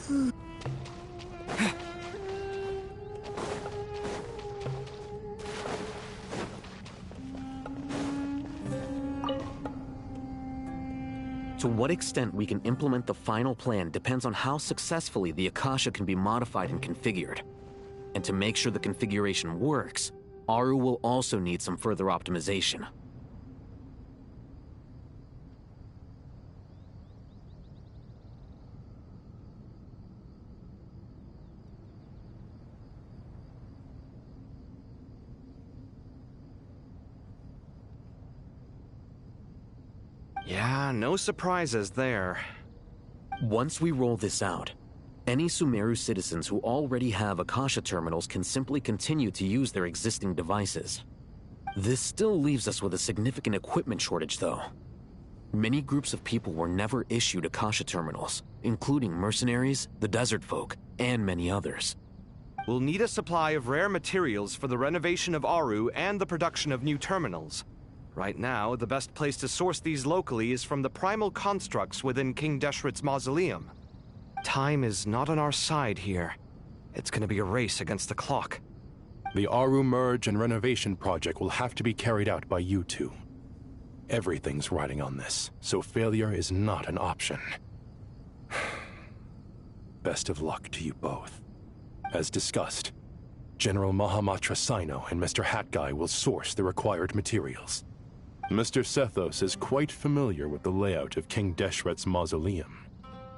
To what extent we can implement the final plan depends on how successfully the Akasha can be modified and configured. And to make sure the configuration works, Aru will also need some further optimization. Yeah, no surprises there. Once we roll this out, any Sumeru citizens who already have Akasha terminals can simply continue to use their existing devices. This still leaves us with a significant equipment shortage, though. Many groups of people were never issued Akasha terminals, including mercenaries, the desert folk, and many others. We'll need a supply of rare materials for the renovation of Aru and the production of new terminals. Right now, the best place to source these locally is from the primal constructs within King Deshret's mausoleum. Time is not on our side here. It's gonna be a race against the clock. The Aru merge and renovation project will have to be carried out by you two. Everything's riding on this, so failure is not an option. Best of luck to you both. As discussed, General Mahamatra Sino and Mr. Hat Guy will source the required materials. Mr. Sethos is quite familiar with the layout of King Deshret's mausoleum.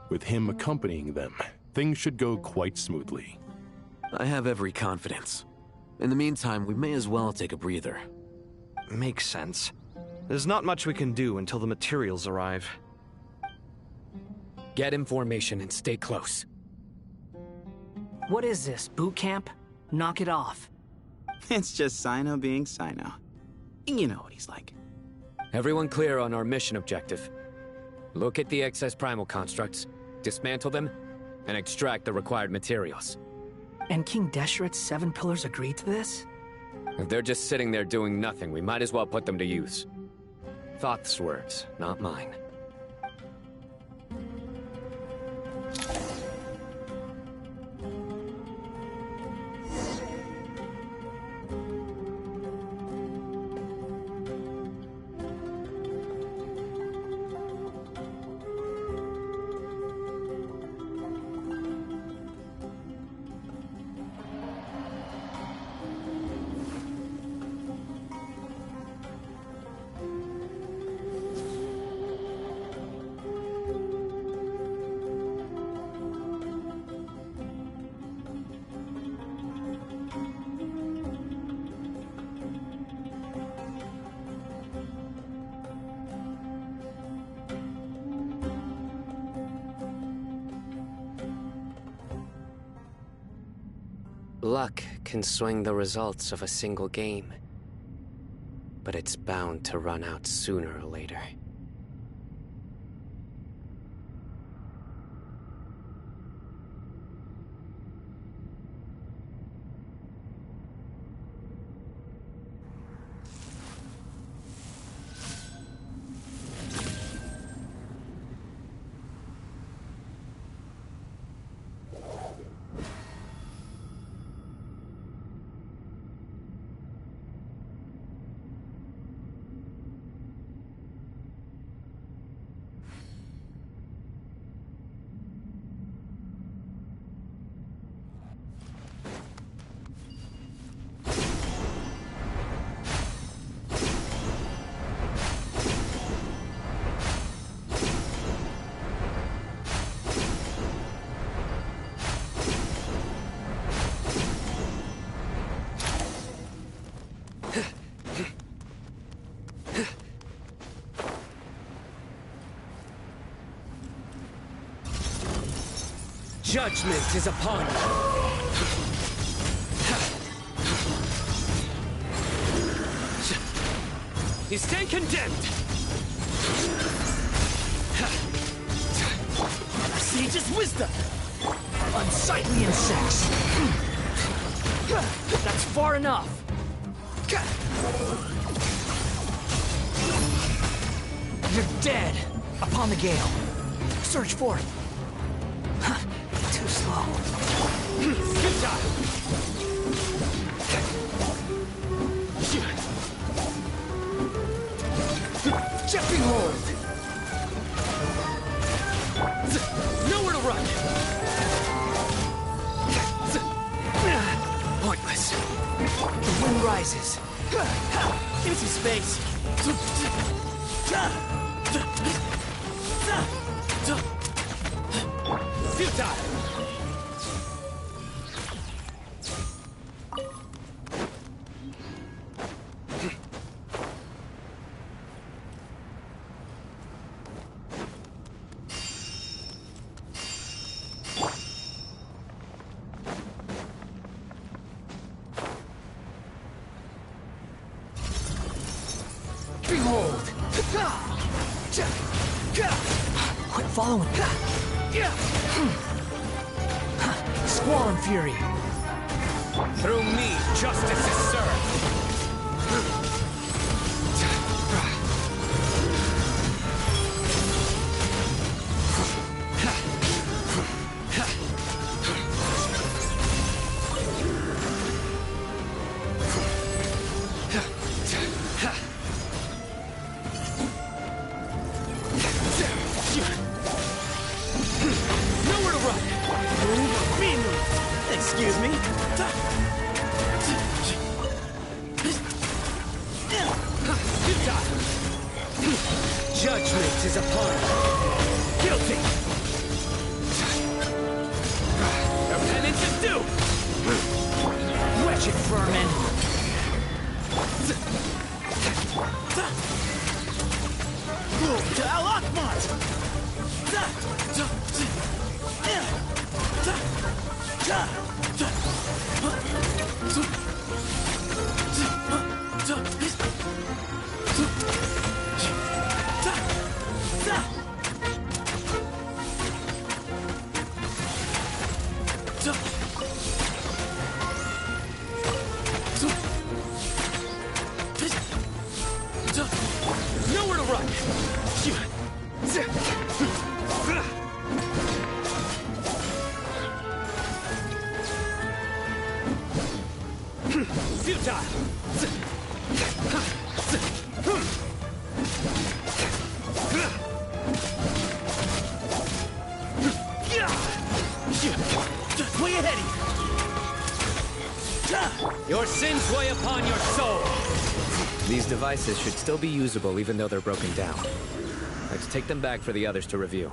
With him accompanying them, things should go quite smoothly. I have every confidence. In the meantime, we may as well take a breather. Makes sense. There's not much we can do until the materials arrive. Get in formation and stay close. What is this, boot camp? Knock it off. It's just Sino being Sino. You know what he's like. Everyone clear on our mission objective. Look at the excess primal constructs, dismantle them, and extract the required materials. And King Deshret's 7 pillars agreed to this? If they're just sitting there doing nothing, we might as well put them to use. Thoth's words, not mine. Luck can swing the results of a single game, but it's bound to run out sooner or later. Judgment is upon you! You stand condemned! Sage's wisdom! Unsightly insects! That's far enough! You're dead! Upon the gale! Search for it! To Pointless. The wind rises. Give me some space. Futile! Behold! Quit following. Squall and fury. Through me, justice is served! Nowhere to run! Move or be moved! Excuse me? Judgment is upon us. Guilty! Your penance is due! Wretched vermin! Move to Al Akmat! Nowhere to run! Futile! Way ahead of you! Your sins weigh upon your soul! These devices should still be usable even though they're broken down. Let's take them back for the others to review.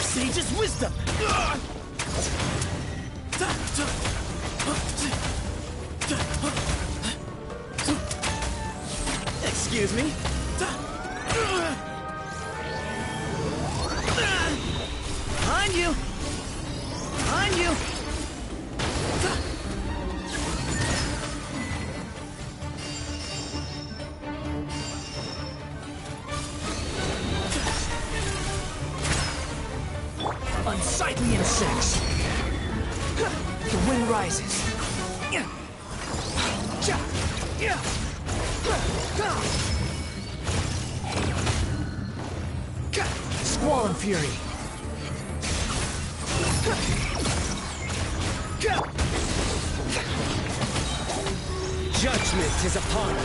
Sage's wisdom! Excuse me? Behind you! Behind you! Unsightly insects! The wind rises. Squall and fury. Judgment is upon you.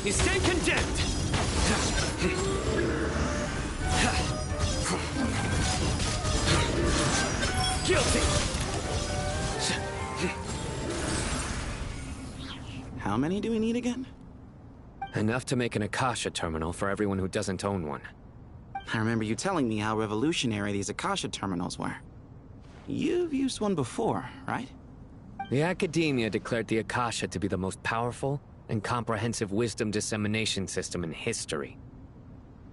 You stand condemned! Guilty! How many do we need again? Enough to make an Akasha terminal for everyone who doesn't own one. I remember you telling me how revolutionary these Akasha terminals were. You've used one before, right? The Academia declared the Akasha to be the most powerful and comprehensive wisdom dissemination system in history.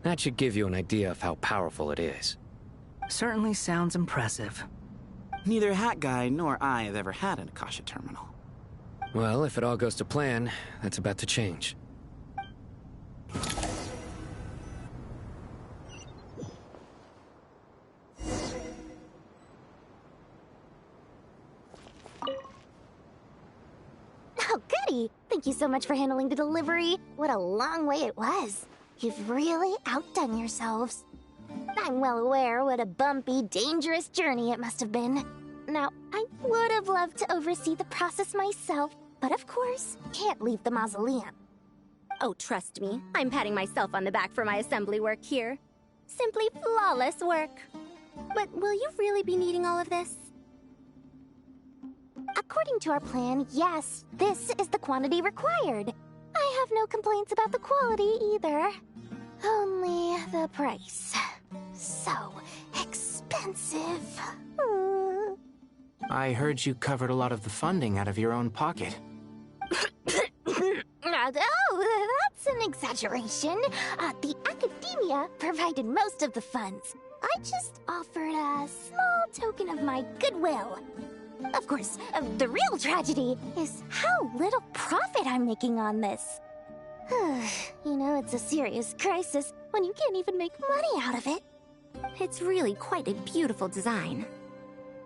That should give you an idea of how powerful it is. Certainly sounds impressive. Neither Hat Guy nor I have ever had an Akasha terminal. Well, if it all goes to plan, that's about to change. Oh, goody! Thank you so much for handling the delivery. What a long way it was. You've really outdone yourselves. I'm well aware what a bumpy, dangerous journey it must have been. Now, I would have loved to oversee the process myself, but of course, can't leave the mausoleum. Oh, trust me, I'm patting myself on the back for my assembly work here. Simply flawless work. But will you really be needing all of this? According to our plan, yes, this is the quantity required. I have no complaints about the quality either. Only the price. So expensive. I heard you covered a lot of the funding out of your own pocket. Oh, that's an exaggeration. The academia provided most of the funds. I just offered a small token of my goodwill. Of course, the real tragedy is how little profit I'm making on this. You know, it's a serious crisis when you can't even make money out of it. It's really quite a beautiful design.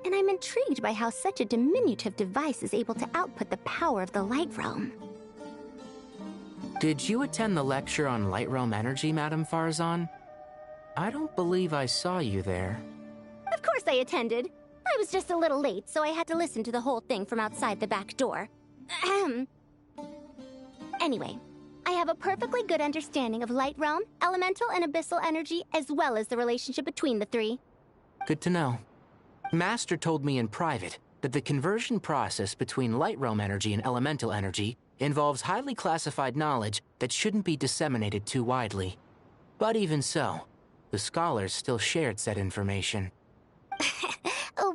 And I'm intrigued by how such a diminutive device is able to output the power of the Light Realm. Did you attend the lecture on Light Realm energy, Madame Farzan? I don't believe I saw you there. Of course I attended. I was just a little late, so I had to listen to the whole thing from outside the back door. Anyway, I have a perfectly good understanding of Light Realm, elemental and abyssal energy, as well as the relationship between the three. Good to know. Master told me in private that the conversion process between Light Realm energy and elemental energy involves highly classified knowledge that shouldn't be disseminated too widely. But even so, the scholars still shared said information.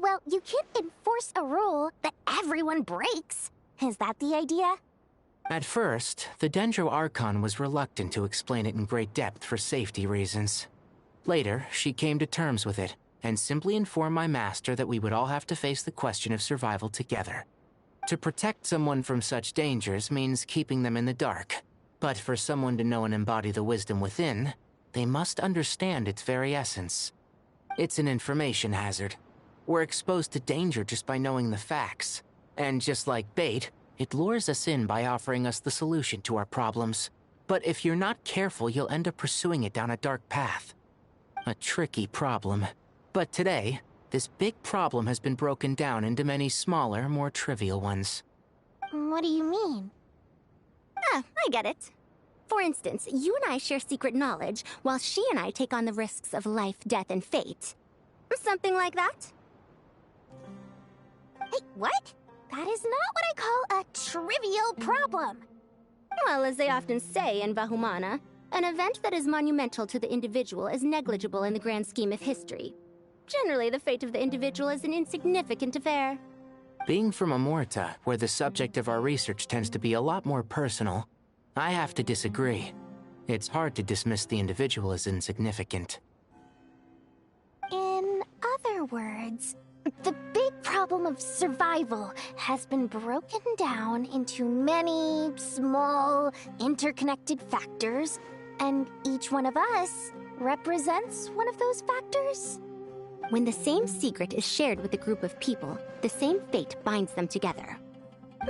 Well, you can't enforce a rule that everyone breaks. Is that the idea? At first, the Dendro Archon was reluctant to explain it in great depth for safety reasons. Later, she came to terms with it, and simply informed my master that we would all have to face the question of survival together. To protect someone from such dangers means keeping them in the dark. But for someone to know and embody the wisdom within, they must understand its very essence. It's an information hazard. We're exposed to danger just by knowing the facts. And just like bait, it lures us in by offering us the solution to our problems. But if you're not careful, you'll end up pursuing it down a dark path. A tricky problem. But today, this big problem has been broken down into many smaller, more trivial ones. What do you mean? I get it. For instance, you and I share secret knowledge, while she and I take on the risks of life, death, and fate. Something like that? Hey, what? That is not what I call a trivial problem. Well, as they often say in Vahumana, an event that is monumental to the individual is negligible in the grand scheme of history. Generally, the fate of the individual is an insignificant affair. Being from Amorta, where the subject of our research tends to be a lot more personal, I have to disagree. It's hard to dismiss the individual as insignificant. In other words, the big problem of survival has been broken down into many small, interconnected factors, and each one of us represents one of those factors. When the same secret is shared with a group of people, the same fate binds them together.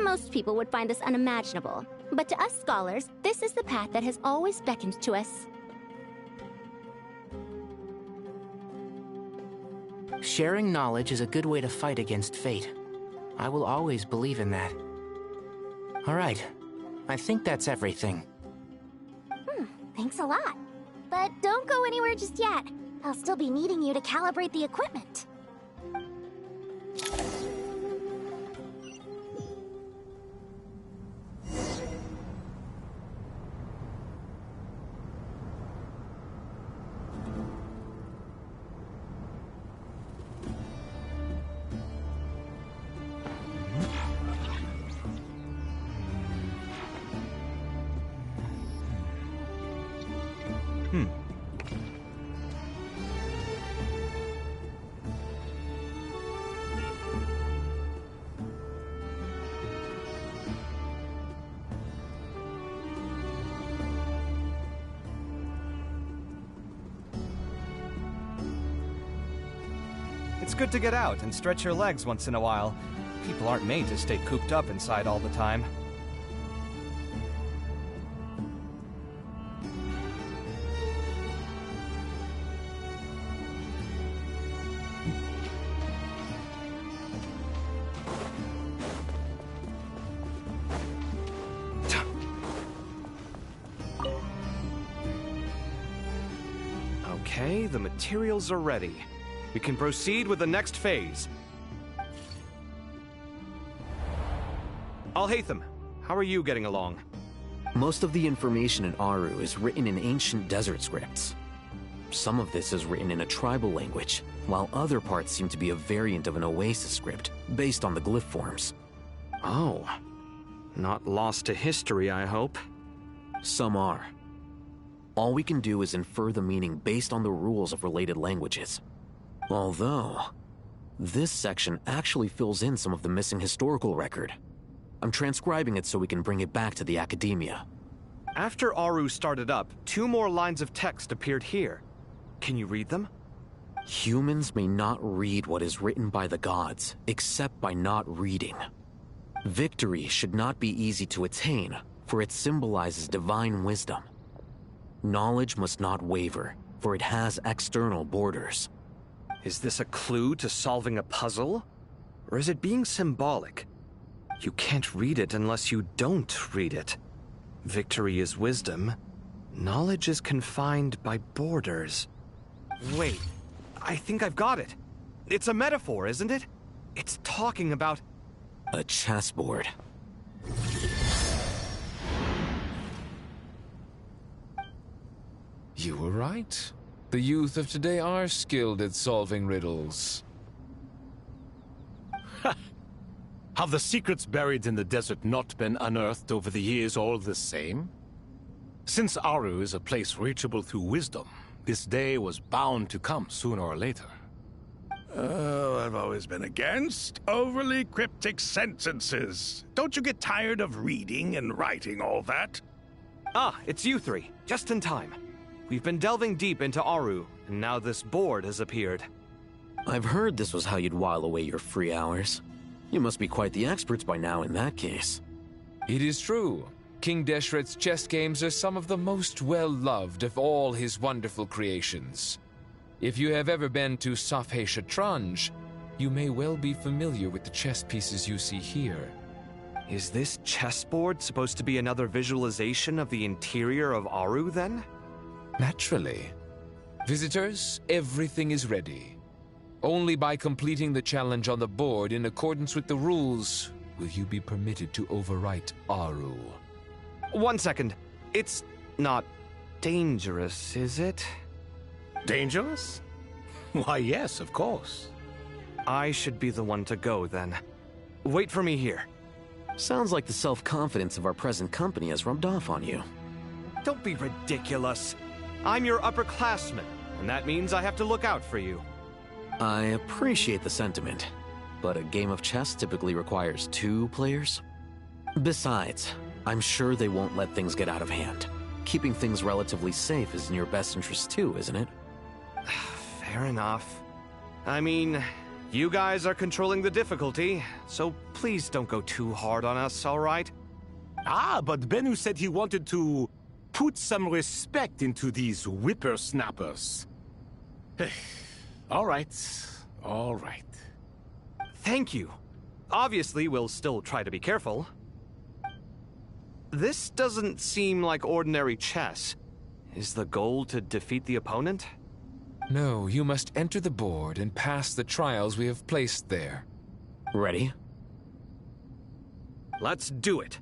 Most people would find this unimaginable, but to us scholars, this is the path that has always beckoned to us. Sharing knowledge is a good way to fight against fate. I will always believe in that. All right, I think that's everything. Thanks a lot. But don't go anywhere just yet. I'll still be needing you to calibrate the equipment. It's good to get out and stretch your legs once in a while. People aren't made to stay cooped up inside all the time. Okay, the materials are ready. We can proceed with the next phase. Alhaitham, how are you getting along? Most of the information in Aru is written in ancient desert scripts. Some of this is written in a tribal language, while other parts seem to be a variant of an Oasis script, based on the glyph forms. Oh. Not lost to history, I hope. Some are. All we can do is infer the meaning based on the rules of related languages. Although, this section actually fills in some of the missing historical record. I'm transcribing it so we can bring it back to the academia. After Aru started up, 2 more lines of text appeared here. Can you read them? Humans may not read what is written by the gods, except by not reading. Victory should not be easy to attain, for it symbolizes divine wisdom. Knowledge must not waver, for it has external borders. Is this a clue to solving a puzzle? Or is it being symbolic? You can't read it unless you don't read it. Victory is wisdom. Knowledge is confined by borders. Wait, I think I've got it. It's a metaphor, isn't it? It's talking about... A chessboard. You were right. The youth of today are skilled at solving riddles. Have the secrets buried in the desert not been unearthed over the years all the same? Since Aru is a place reachable through wisdom, this day was bound to come sooner or later. Oh, I've always been against overly cryptic sentences. Don't you get tired of reading and writing all that? Ah, it's you 3. Just in time. We've been delving deep into Aru, and now this board has appeared. I've heard this was how you'd while away your free hours. You must be quite the experts by now in that case. It is true. King Deshret's chess games are some of the most well-loved of all his wonderful creations. If you have ever been to Safhe Shatranj, you may well be familiar with the chess pieces you see here. Is this chessboard supposed to be another visualization of the interior of Aru, then? Naturally. Visitors, everything is ready. Only by completing the challenge on the board in accordance with the rules will you be permitted to overwrite Aru. 1 second. It's not dangerous, is it? Dangerous? Why, yes, of course. I should be the one to go, then. Wait for me here. Sounds like the self-confidence of our present company has rubbed off on you. Don't be ridiculous. I'm your upperclassman, and that means I have to look out for you. I appreciate the sentiment, but a game of chess typically requires 2 players. Besides, I'm sure they won't let things get out of hand. Keeping things relatively safe is in your best interest too, isn't it? Fair enough. I mean, you guys are controlling the difficulty, so please don't go too hard on us, all right? Ah, but Bennu said he wanted to put some respect into these whippersnappers. All right, all right. Thank you. Obviously, we'll still try to be careful. This doesn't seem like ordinary chess. Is the goal to defeat the opponent? No, you must enter the board and pass the trials we have placed there. Ready? Let's do it.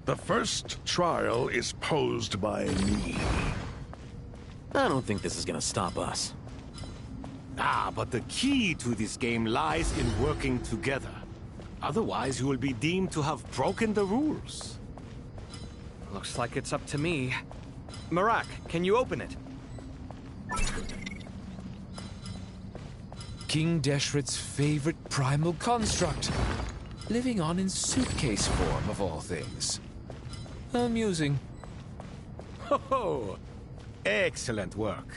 The first trial is posed by me. I don't think this is gonna stop us. Ah, but the key to this game lies in working together. Otherwise, you will be deemed to have broken the rules. Looks like it's up to me. Marak, can you open it? King Deshret's favorite primal construct. Living on in suitcase form, of all things. Amusing. Ho ho! Excellent work.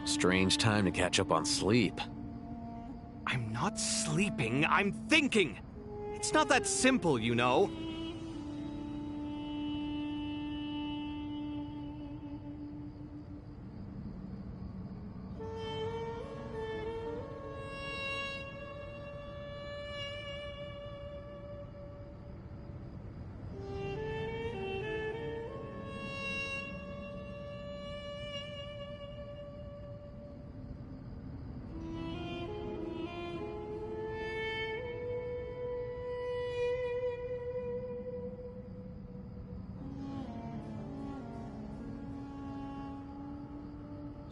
Strange time to catch up on sleep. I'm not sleeping, I'm thinking! It's not that simple, you know.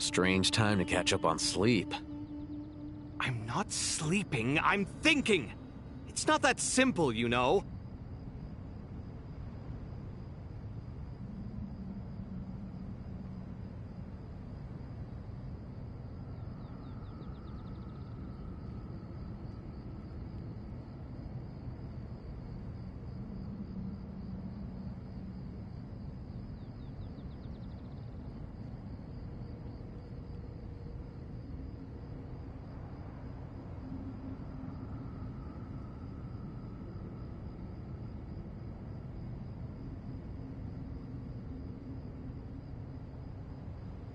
Strange time to catch up on sleep. I'm not sleeping, I'm thinking! It's not that simple, you know.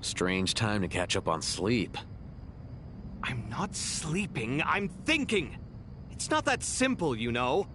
Strange time to catch up on sleep. I'm not sleeping, I'm thinking! It's not that simple, you know.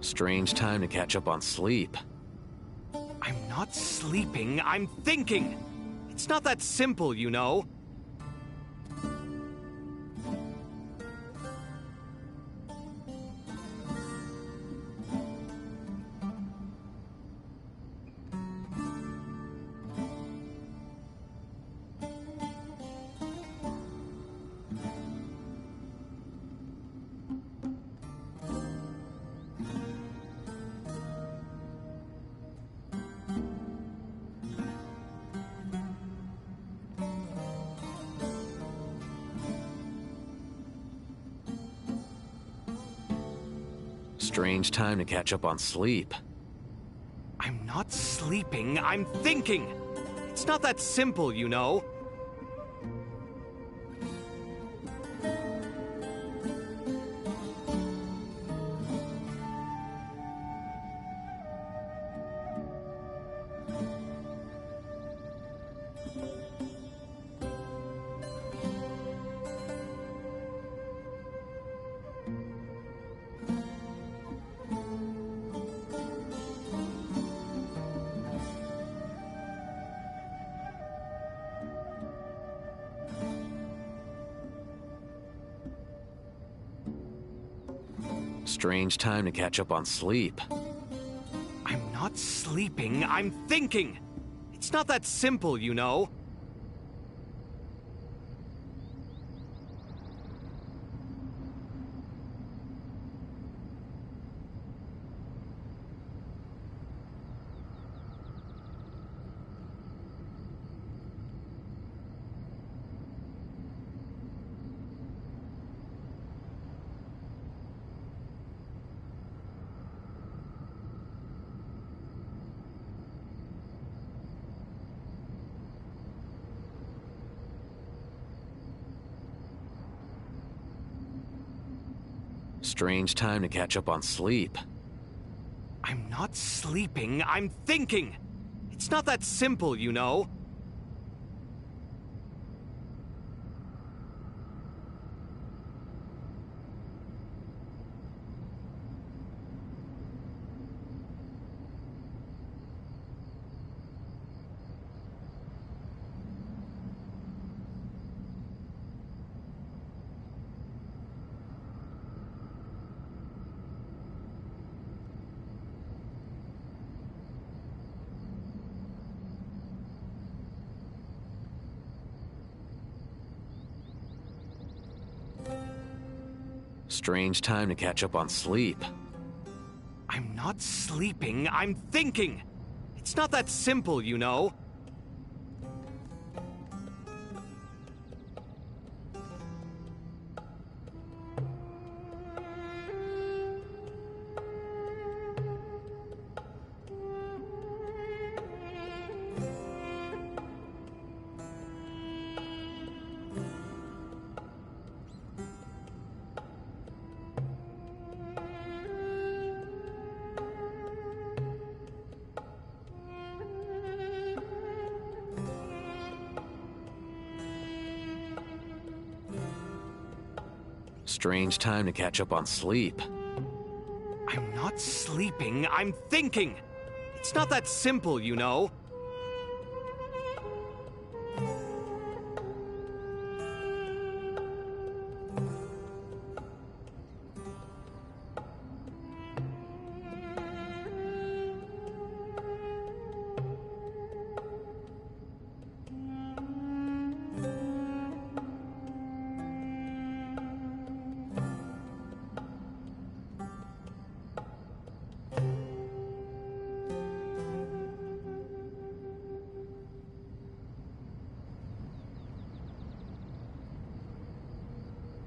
Strange time to catch up on sleep. I'm not sleeping, I'm thinking! It's not that simple, you know. Strange time to catch up on sleep. I'm not sleeping, I'm thinking! It's not that simple, you know. Strange time to catch up on sleep. I'm not sleeping, I'm thinking! It's not that simple, you know. Strange time to catch up on sleep. I'm not sleeping, I'm thinking! It's not that simple, you know. Strange time to catch up on sleep. I'm not sleeping, I'm thinking! It's not that simple, you know. Strange time to catch up on sleep. I'm not sleeping, I'm thinking! It's not that simple, you know.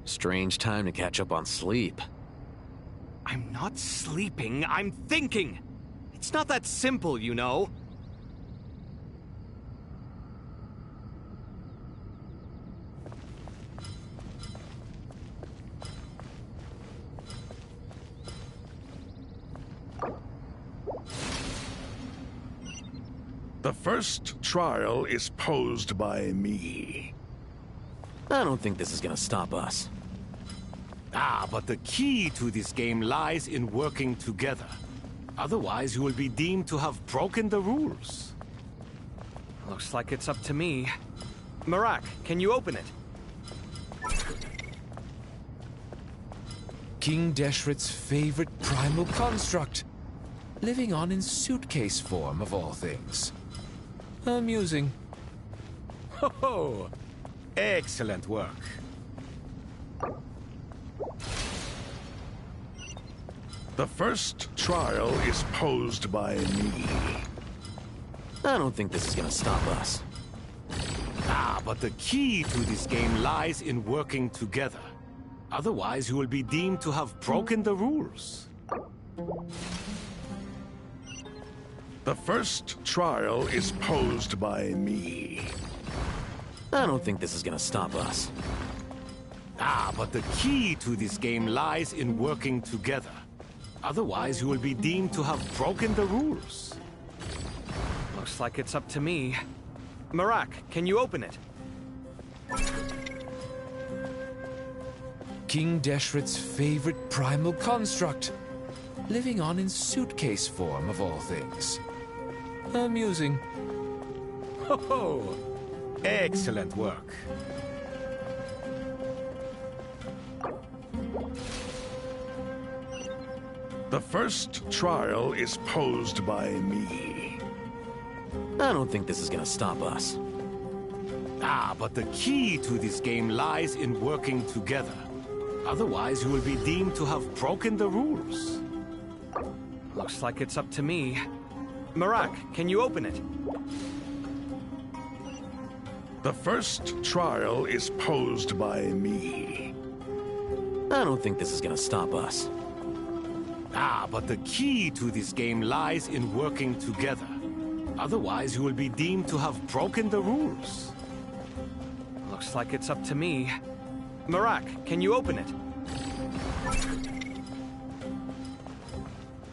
Strange time to catch up on sleep. I'm not sleeping, I'm thinking! It's not that simple, you know. The first trial is posed by me. I don't think this is gonna stop us. But the key to this game lies in working together. Otherwise, you will be deemed to have broken the rules. Looks like it's up to me. Marak, can you open it? King Deshret's favorite primal construct. Living on in suitcase form, of all things. Amusing. Ho-ho! Excellent work. The first trial is posed by me. I don't think this is gonna stop us. But the key to this game lies in working together. Otherwise, you will be deemed to have broken the rules. The first trial is posed by me. I don't think this is gonna stop us. But the key to this game lies in working together. Otherwise, you will be deemed to have broken the rules. Looks like it's up to me. Marak, can you open it? King Deshret's favorite primal construct. Living on in suitcase form, of all things. Amusing. Ho-ho! Excellent work. The first trial is posed by me. I don't think this is gonna stop us. But the key to this game lies in working together. Otherwise, you will be deemed to have broken the rules. Looks like it's up to me. Marak, can you open it? The first trial is posed by me. I don't think this is gonna stop us. But the key to this game lies in working together. Otherwise, you will be deemed to have broken the rules. Looks like it's up to me. Marak, can you open it?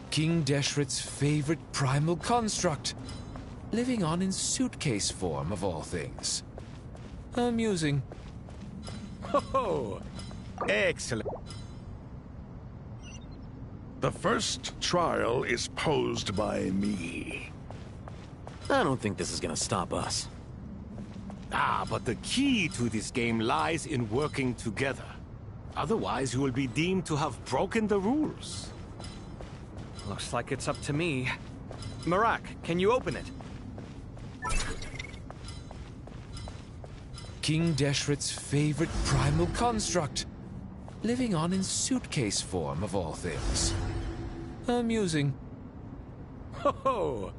King Deshret's favorite primal construct, living on in suitcase form of all things. Amusing. Oh, excellent. The first trial is posed by me. I don't think this is gonna stop us. But the key to this game lies in working together. Otherwise, you will be deemed to have broken the rules. Looks like it's up to me. Marak, can you open it? King Deshret's favorite primal construct, living on in suitcase form of all things. Amusing. Oh,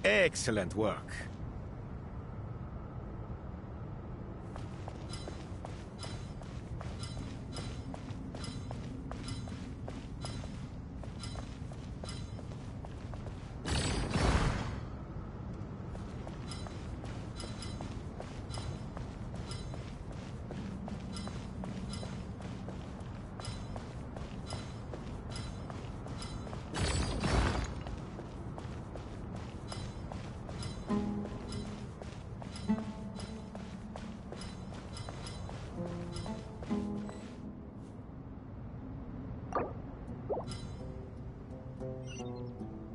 excellent work.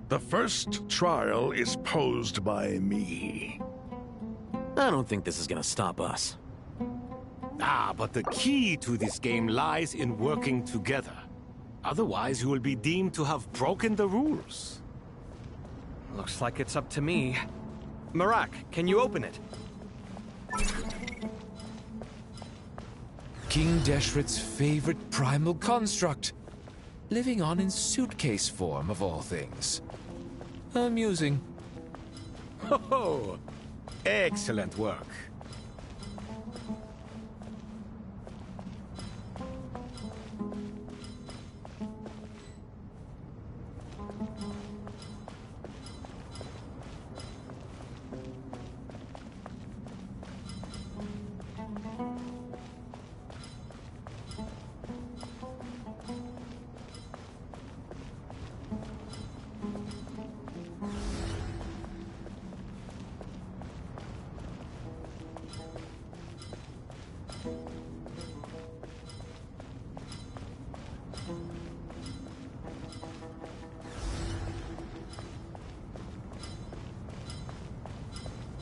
The first trial is posed by me. I don't think this is gonna stop us. But the key to this game lies in working together. Otherwise, you will be deemed to have broken the rules. Looks like it's up to me. Marak, can you open it? King Deshret's favorite primal construct, living on in suitcase form of all things. Amusing. Oh, excellent work.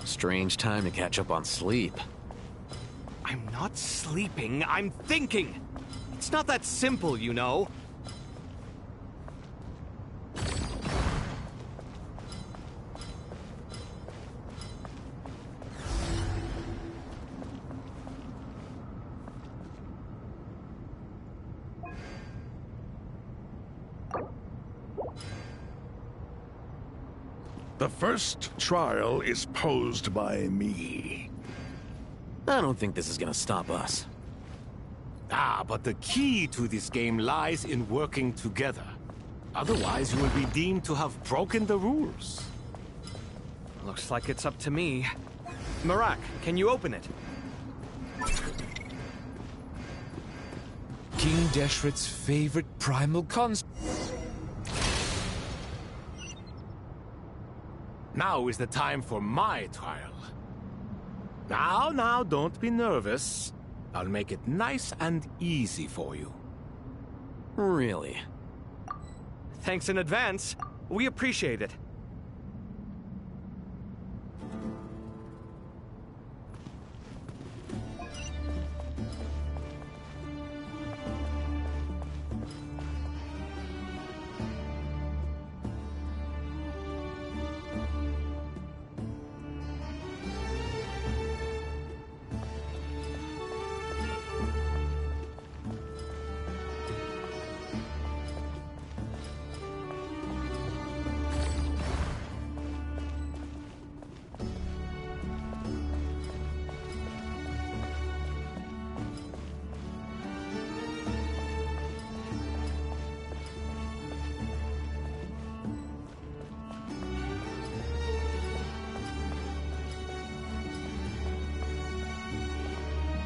Strange time to catch up on sleep. I'm not sleeping, I'm thinking! It's not that simple, you know. The first trial is posed by me. I don't think this is gonna stop us. But the key to this game lies in working together. Otherwise, you will be deemed to have broken the rules. Looks like it's up to me. Marak, can you open it? King Deshret's favorite primal construct. Now is the time for my trial. Now, don't be nervous. I'll make it nice and easy for you. Really? Thanks in advance. We appreciate it.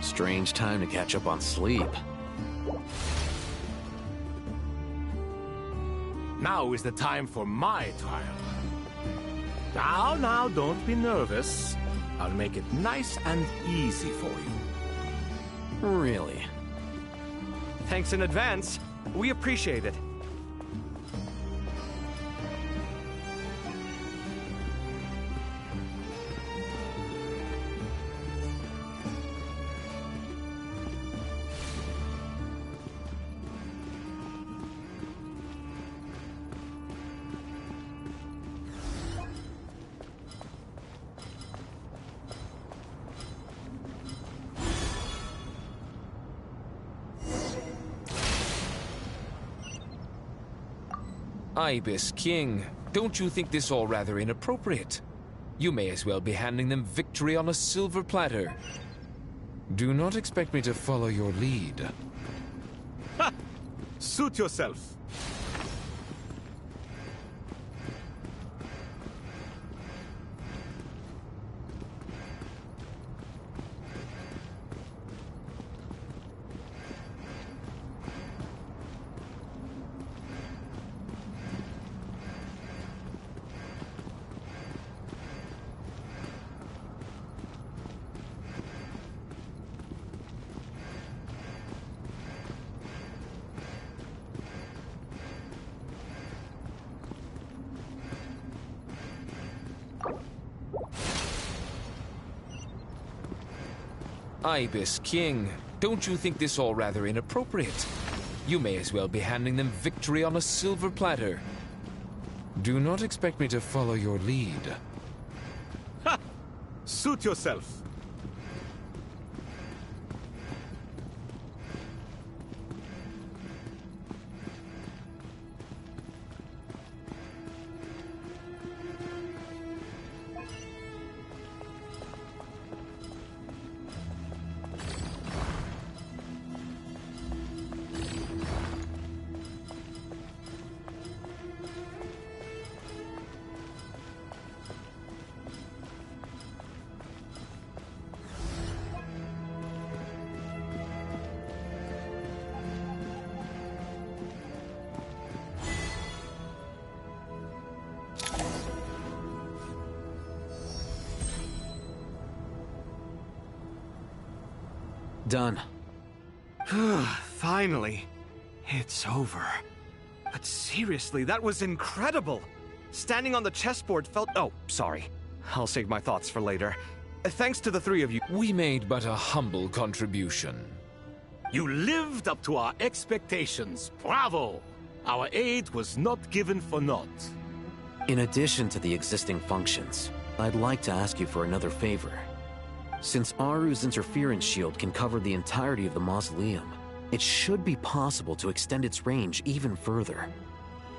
Strange time to catch up on sleep. Now is the time for my trial. Now, don't be nervous. I'll make it nice and easy for you. Really? Thanks in advance. We appreciate it. Ibis King, don't you think this all rather inappropriate? You may as well be handing them victory on a silver platter. Do not expect me to follow your lead. Ha! Suit yourself. Ibis King, don't you think this all rather inappropriate? You may as well be handing them victory on a silver platter. Do not expect me to follow your lead. Ha! Suit yourself. Done. Finally. It's over. But seriously, that was incredible! Standing on the chessboard felt— oh, sorry. I'll save my thoughts for later. Thanks to the three of you. We made but a humble contribution. You lived up to our expectations. Bravo! Our aid was not given for naught. In addition to the existing functions, I'd like to ask you for another favor. Since Aru's interference shield can cover the entirety of the mausoleum, it should be possible to extend its range even further.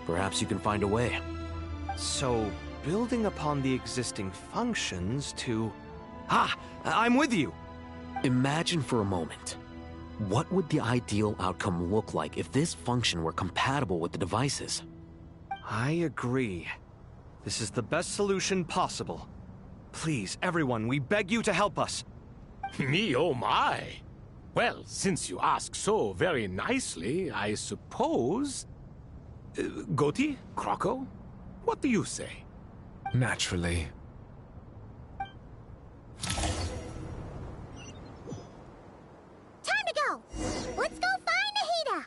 Perhaps you can find a way. So, building upon the existing functions to— Ah! I'm with you! Imagine for a moment. What would the ideal outcome look like if this function were compatible with the devices? I agree. This is the best solution possible. Please, everyone, we beg you to help us. Me, oh my! Well, since you ask so very nicely, I suppose... Goti? Croco? What do you say? Naturally. Time to go! Let's go find Nahida!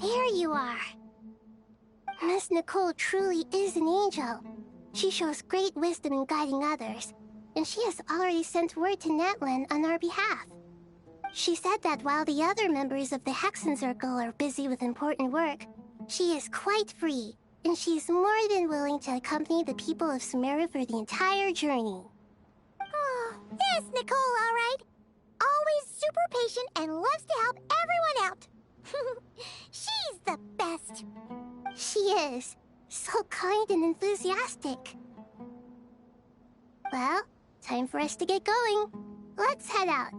There you are. Miss Nicole truly is an angel. She shows great wisdom in guiding others, and she has already sent word to Natlan on our behalf. She said that while the other members of the Hexen Circle are busy with important work, she is quite free, and she is more than willing to accompany the people of Sumeru for the entire journey. Oh, there's Nicole, all right. Always super patient and loves to help everyone out. She's the best. She is. So kind and enthusiastic. Well, time for us to get going. Let's head out.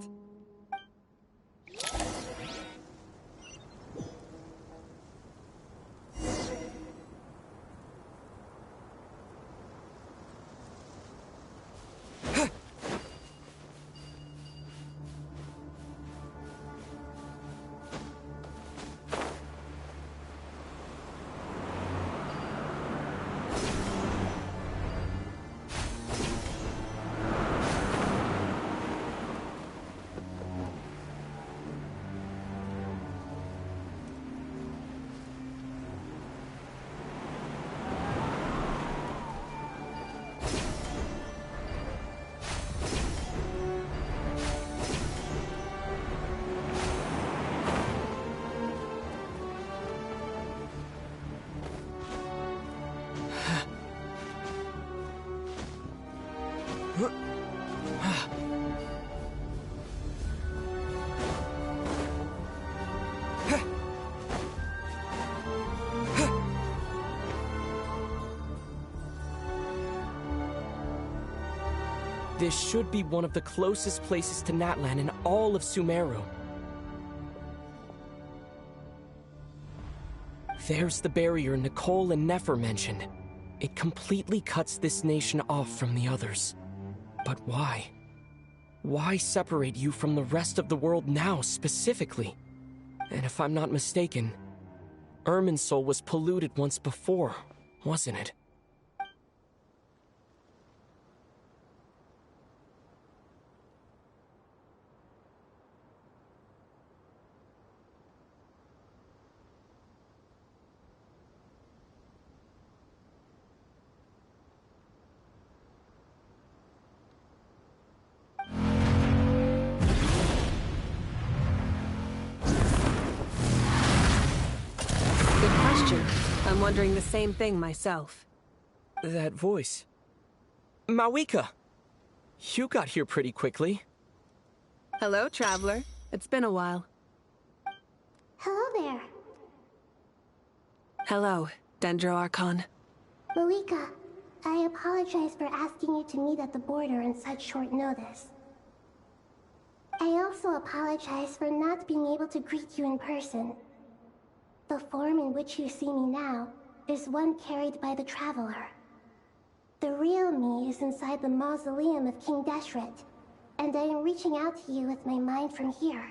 This should be one of the closest places to Natlan in all of Sumeru. There's the barrier Nicole and Nefer mentioned. It completely cuts this nation off from the others. But why? Why separate you from the rest of the world now, specifically? And if I'm not mistaken, Irminsul was polluted once before, wasn't it? I'm wondering the same thing myself. That voice. Mawika! You got here pretty quickly. Hello, traveler. It's been a while. Hello there. Hello, Dendro Archon. Mawika, I apologize for asking you to meet at the border on such short notice. I also apologize for not being able to greet you in person. The form in which you see me now is one carried by the Traveler. The real me is inside the mausoleum of King Deshret, and I am reaching out to you with my mind from here.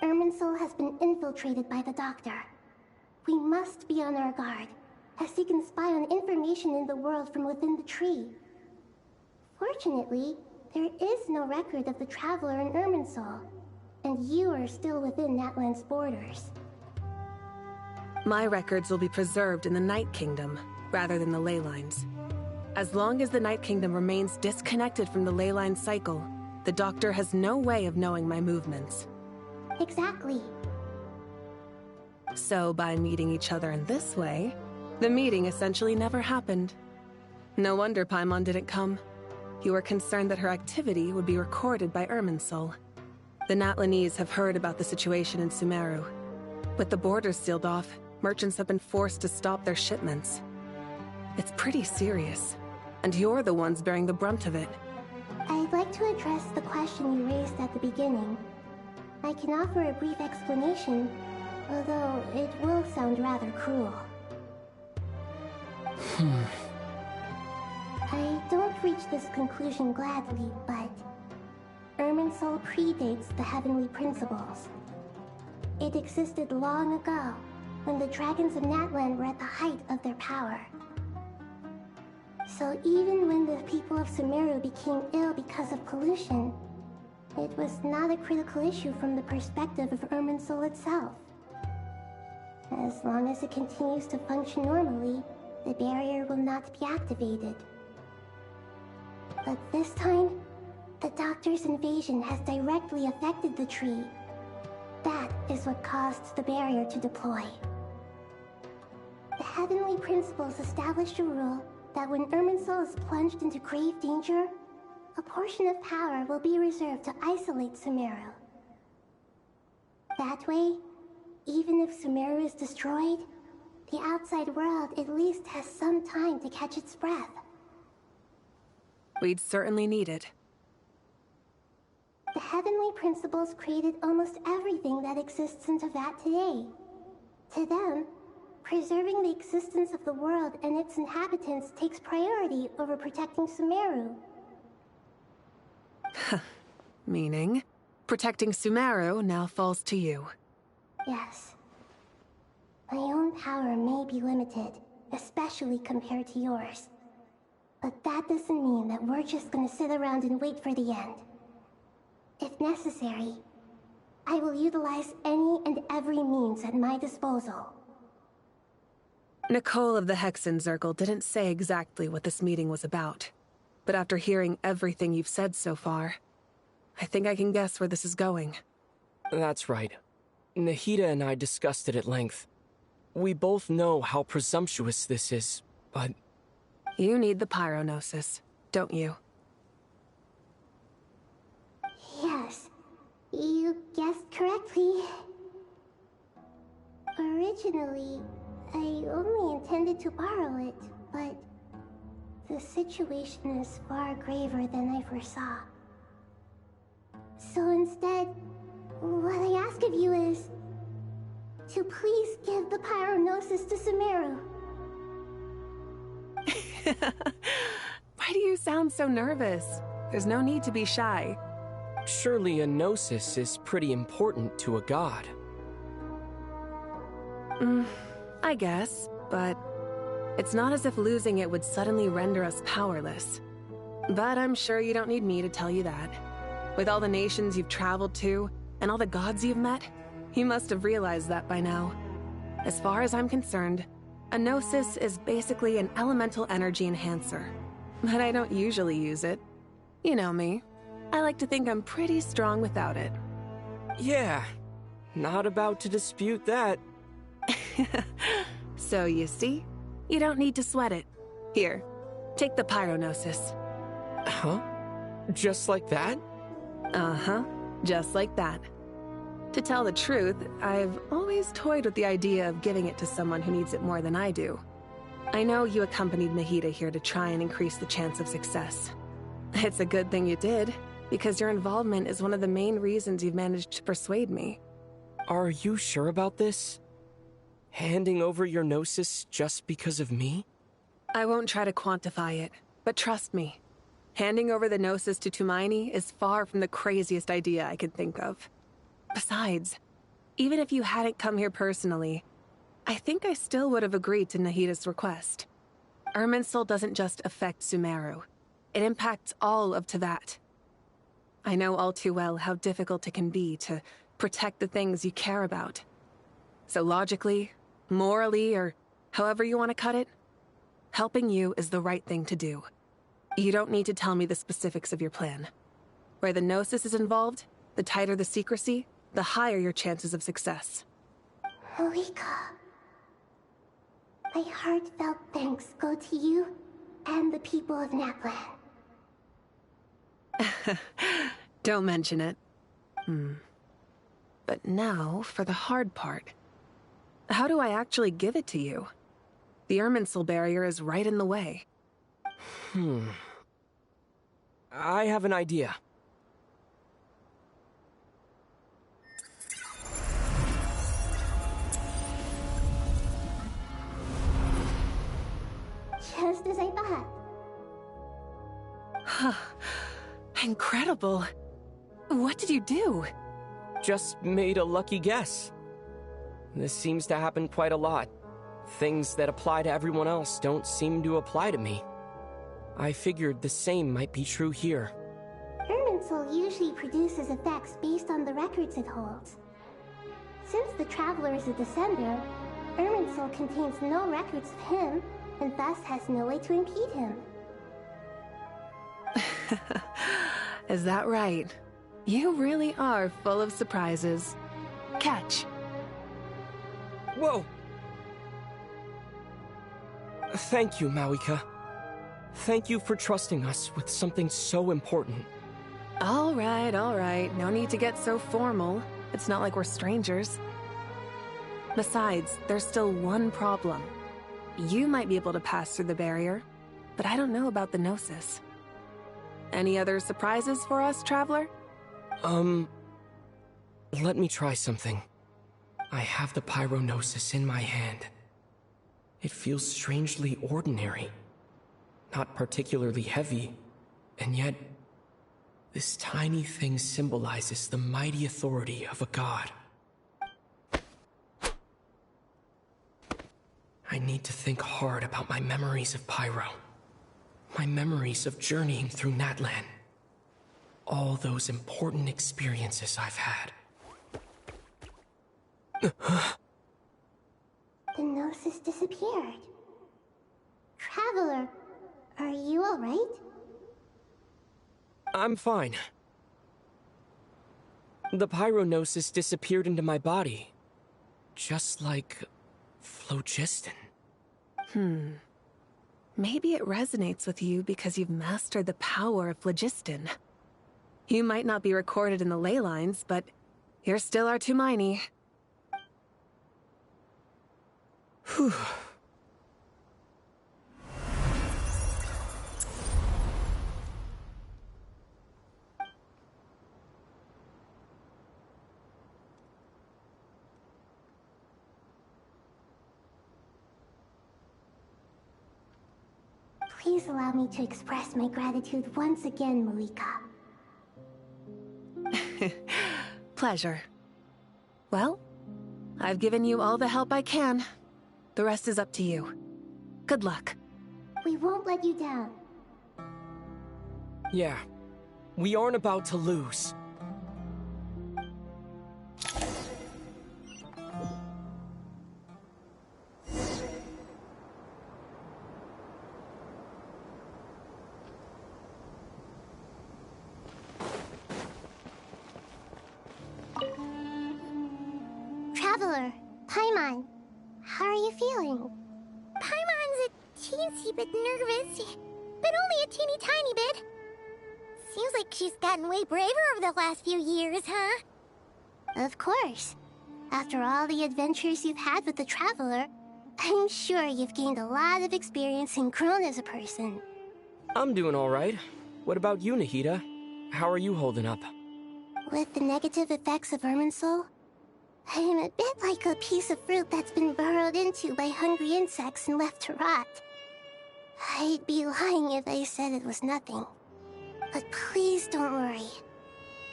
Irminsul has been infiltrated by the Doctor. We must be on our guard, as he can spy on information in the world from within the tree. Fortunately, there is no record of the Traveler in Irminsul, and you are still within Natlan's borders. My records will be preserved in the Night Kingdom, rather than the ley lines. As long as the Night Kingdom remains disconnected from the ley line cycle, the Doctor has no way of knowing my movements. Exactly. So by meeting each other in this way, the meeting essentially never happened. No wonder Paimon didn't come. You were concerned that her activity would be recorded by Irminsul. The Natlanese have heard about the situation in Sumeru. With the borders sealed off, merchants have been forced to stop their shipments. It's pretty serious, and you're the ones bearing the brunt of it. I'd like to address the question you raised at the beginning. I can offer a brief explanation, although it will sound rather cruel. I don't reach this conclusion gladly, but Irminsul predates the Heavenly Principles. It existed long ago, when the dragons of Natlan were at the height of their power. So even when the people of Sumeru became ill because of pollution, it was not a critical issue from the perspective of Irminsul itself. As long as it continues to function normally, the barrier will not be activated. But this time, the Doctor's invasion has directly affected the tree. That is what caused the barrier to deploy. The Heavenly Principles established a rule that when Irminsul is plunged into grave danger, a portion of power will be reserved to isolate Sumeru. That way, even if Sumeru is destroyed, the outside world at least has some time to catch its breath. We'd certainly need it. The Heavenly Principles created almost everything that exists in Teyvat today. To them, preserving the existence of the world and its inhabitants takes priority over protecting Sumeru. Meaning, protecting Sumeru now falls to you. Yes. My own power may be limited, especially compared to yours. But that doesn't mean that we're just gonna sit around and wait for the end. If necessary, I will utilize any and every means at my disposal. Nicole of the Hexen Circle didn't say exactly what this meeting was about. But after hearing everything you've said so far, I think I can guess where this is going. That's right. Nahida and I discussed it at length. We both know how presumptuous this is, but... You need the Pyronosis, don't you? Yes, you guessed correctly. Originally, I only intended to borrow it, but the situation is far graver than I foresaw. So instead, what I ask of you is to please give the Pyronosis to Sumeru. Why do you sound so nervous? There's no need to be shy. Surely a gnosis is pretty important to a god. I guess, but it's not as if losing it would suddenly render us powerless. But I'm sure you don't need me to tell you that. With all the nations you've traveled to, and all the gods you've met, you must have realized that by now. As far as I'm concerned, a gnosis is basically an elemental energy enhancer. But I don't usually use it. You know me. I like to think I'm pretty strong without it. Yeah, not about to dispute that. So you see, you don't need to sweat it. Here, take the Pyronosis. Huh? Just like that? Uh-huh, just like that. To tell the truth, I've always toyed with the idea of giving it to someone who needs it more than I do. I know you accompanied Nahida here to try and increase the chance of success. It's a good thing you did, because your involvement is one of the main reasons you've managed to persuade me. Are you sure about this? Handing over your gnosis just because of me? I won't try to quantify it, but trust me. Handing over the gnosis to Tumaini is far from the craziest idea I could think of. Besides, even if you hadn't come here personally, I think I still would have agreed to Nahida's request. Irminsul doesn't just affect Sumeru. It impacts all of Teyvat. I know all too well how difficult it can be to protect the things you care about. So logically, morally, or however you want to cut it, helping you is the right thing to do. You don't need to tell me the specifics of your plan. Where the Gnosis is involved, the tighter the secrecy, the higher your chances of success. Malika, my heartfelt thanks go to you and the people of Naplan. Don't mention it. But now, for the hard part. How do I actually give it to you? The Irminsul barrier is right in the way. I have an idea. Just as I thought. Incredible. What did you do? Just made a lucky guess. This seems to happen quite a lot. Things that apply to everyone else don't seem to apply to me. I figured the same might be true here. Irminsul usually produces effects based on the records it holds. Since the Traveler is a descender, Irminsul contains no records of him, and thus has no way to impede him. Is that right? You really are full of surprises. Catch. Whoa! Thank you, Mawika. Thank you for trusting us with something so important. All right, all right. No need to get so formal. It's not like we're strangers. Besides, there's still one problem. You might be able to pass through the barrier, but I don't know about the Gnosis. Any other surprises for us, Traveler? Let me try something. I have the Pyrognosis in my hand. It feels strangely ordinary. Not particularly heavy, and yet this tiny thing symbolizes the mighty authority of a god. I need to think hard about my memories of Pyro. My memories of journeying through Natlan. All those important experiences I've had. The Gnosis disappeared. Traveler, are you alright? I'm fine. The Pyrognosis disappeared into my body. Just like phlogiston. Maybe it resonates with you because you've mastered the power of phlogiston. You might not be recorded in the ley lines, but you're still our Tumaini. Whew. Please allow me to express my gratitude once again, Malika. Pleasure. Well, I've given you all the help I can. The rest is up to you. Good luck. We won't let you down. Yeah, we aren't about to lose. Traveler, Paimon, how are you feeling? Paimon's a teensy bit nervous, but only a teeny tiny bit. Seems like she's gotten way braver over the last few years, huh? Of course. After all the adventures you've had with the Traveler, I'm sure you've gained a lot of experience and grown as a person. I'm doing all right. What about you, Nahida? How are you holding up? With the negative effects of Irminsul, I am a bit like a piece of fruit that's been burrowed into by hungry insects and left to rot. I'd be lying if I said it was nothing. But please don't worry.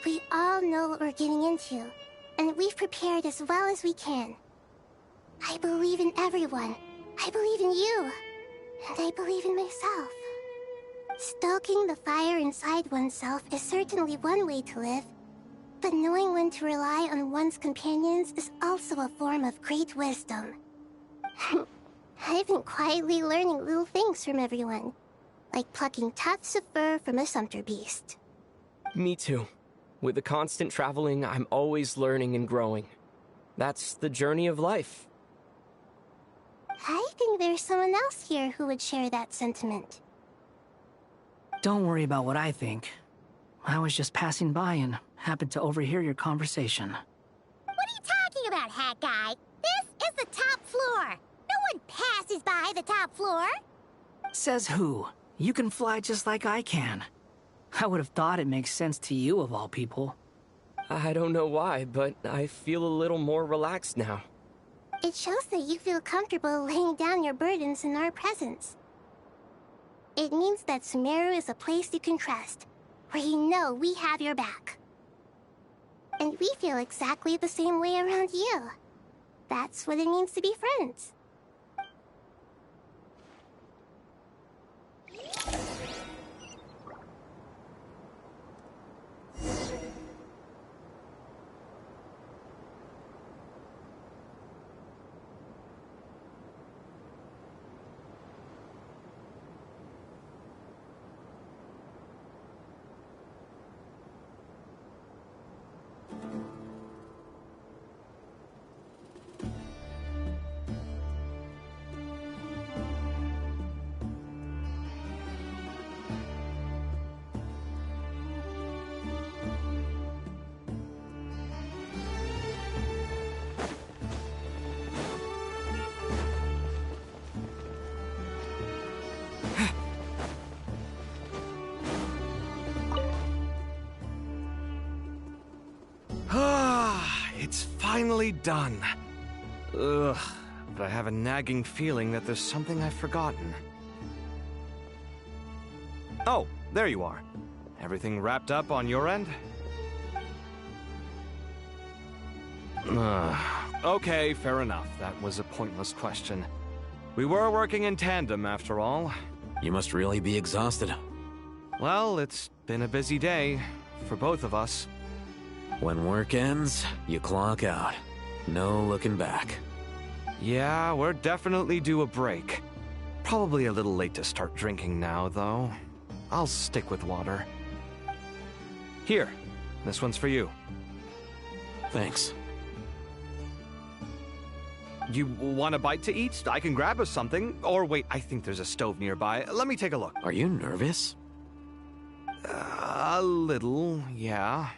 We all know what we're getting into, and we've prepared as well as we can. I believe in everyone. I believe in you. And I believe in myself. Stoking the fire inside oneself is certainly one way to live. But knowing when to rely on one's companions is also a form of great wisdom. I've been quietly learning little things from everyone, like plucking tufts of fur from a sumpter beast. Me too. With the constant traveling, I'm always learning and growing. That's the journey of life. I think there's someone else here who would share that sentiment. Don't worry about what I think. I was just passing by and happened to overhear your conversation. What are you talking about, Hat Guy? This is the top floor. No one passes by the top floor. Says who? You can fly just like I can. I would have thought it makes sense to you of all people. I don't know why, but I feel a little more relaxed now. It shows that you feel comfortable laying down your burdens in our presence. It means that Sumeru is a place you can trust, where you know we have your back. And we feel exactly the same way around you. That's what it means to be friends. It's finally done. Ugh, but I have a nagging feeling that there's something I've forgotten. Oh, there you are. Everything wrapped up on your end? Okay, fair enough. That was a pointless question. We were working in tandem, after all. You must really be exhausted. Well, it's been a busy day for both of us. When work ends, you clock out. No looking back. Yeah, we're definitely due a break. Probably a little late to start drinking now, though. I'll stick with water. Here, this one's for you. Thanks. You want a bite to eat? I can grab us something. Or wait, I think there's a stove nearby. Let me take a look. Are you nervous? A little, yeah.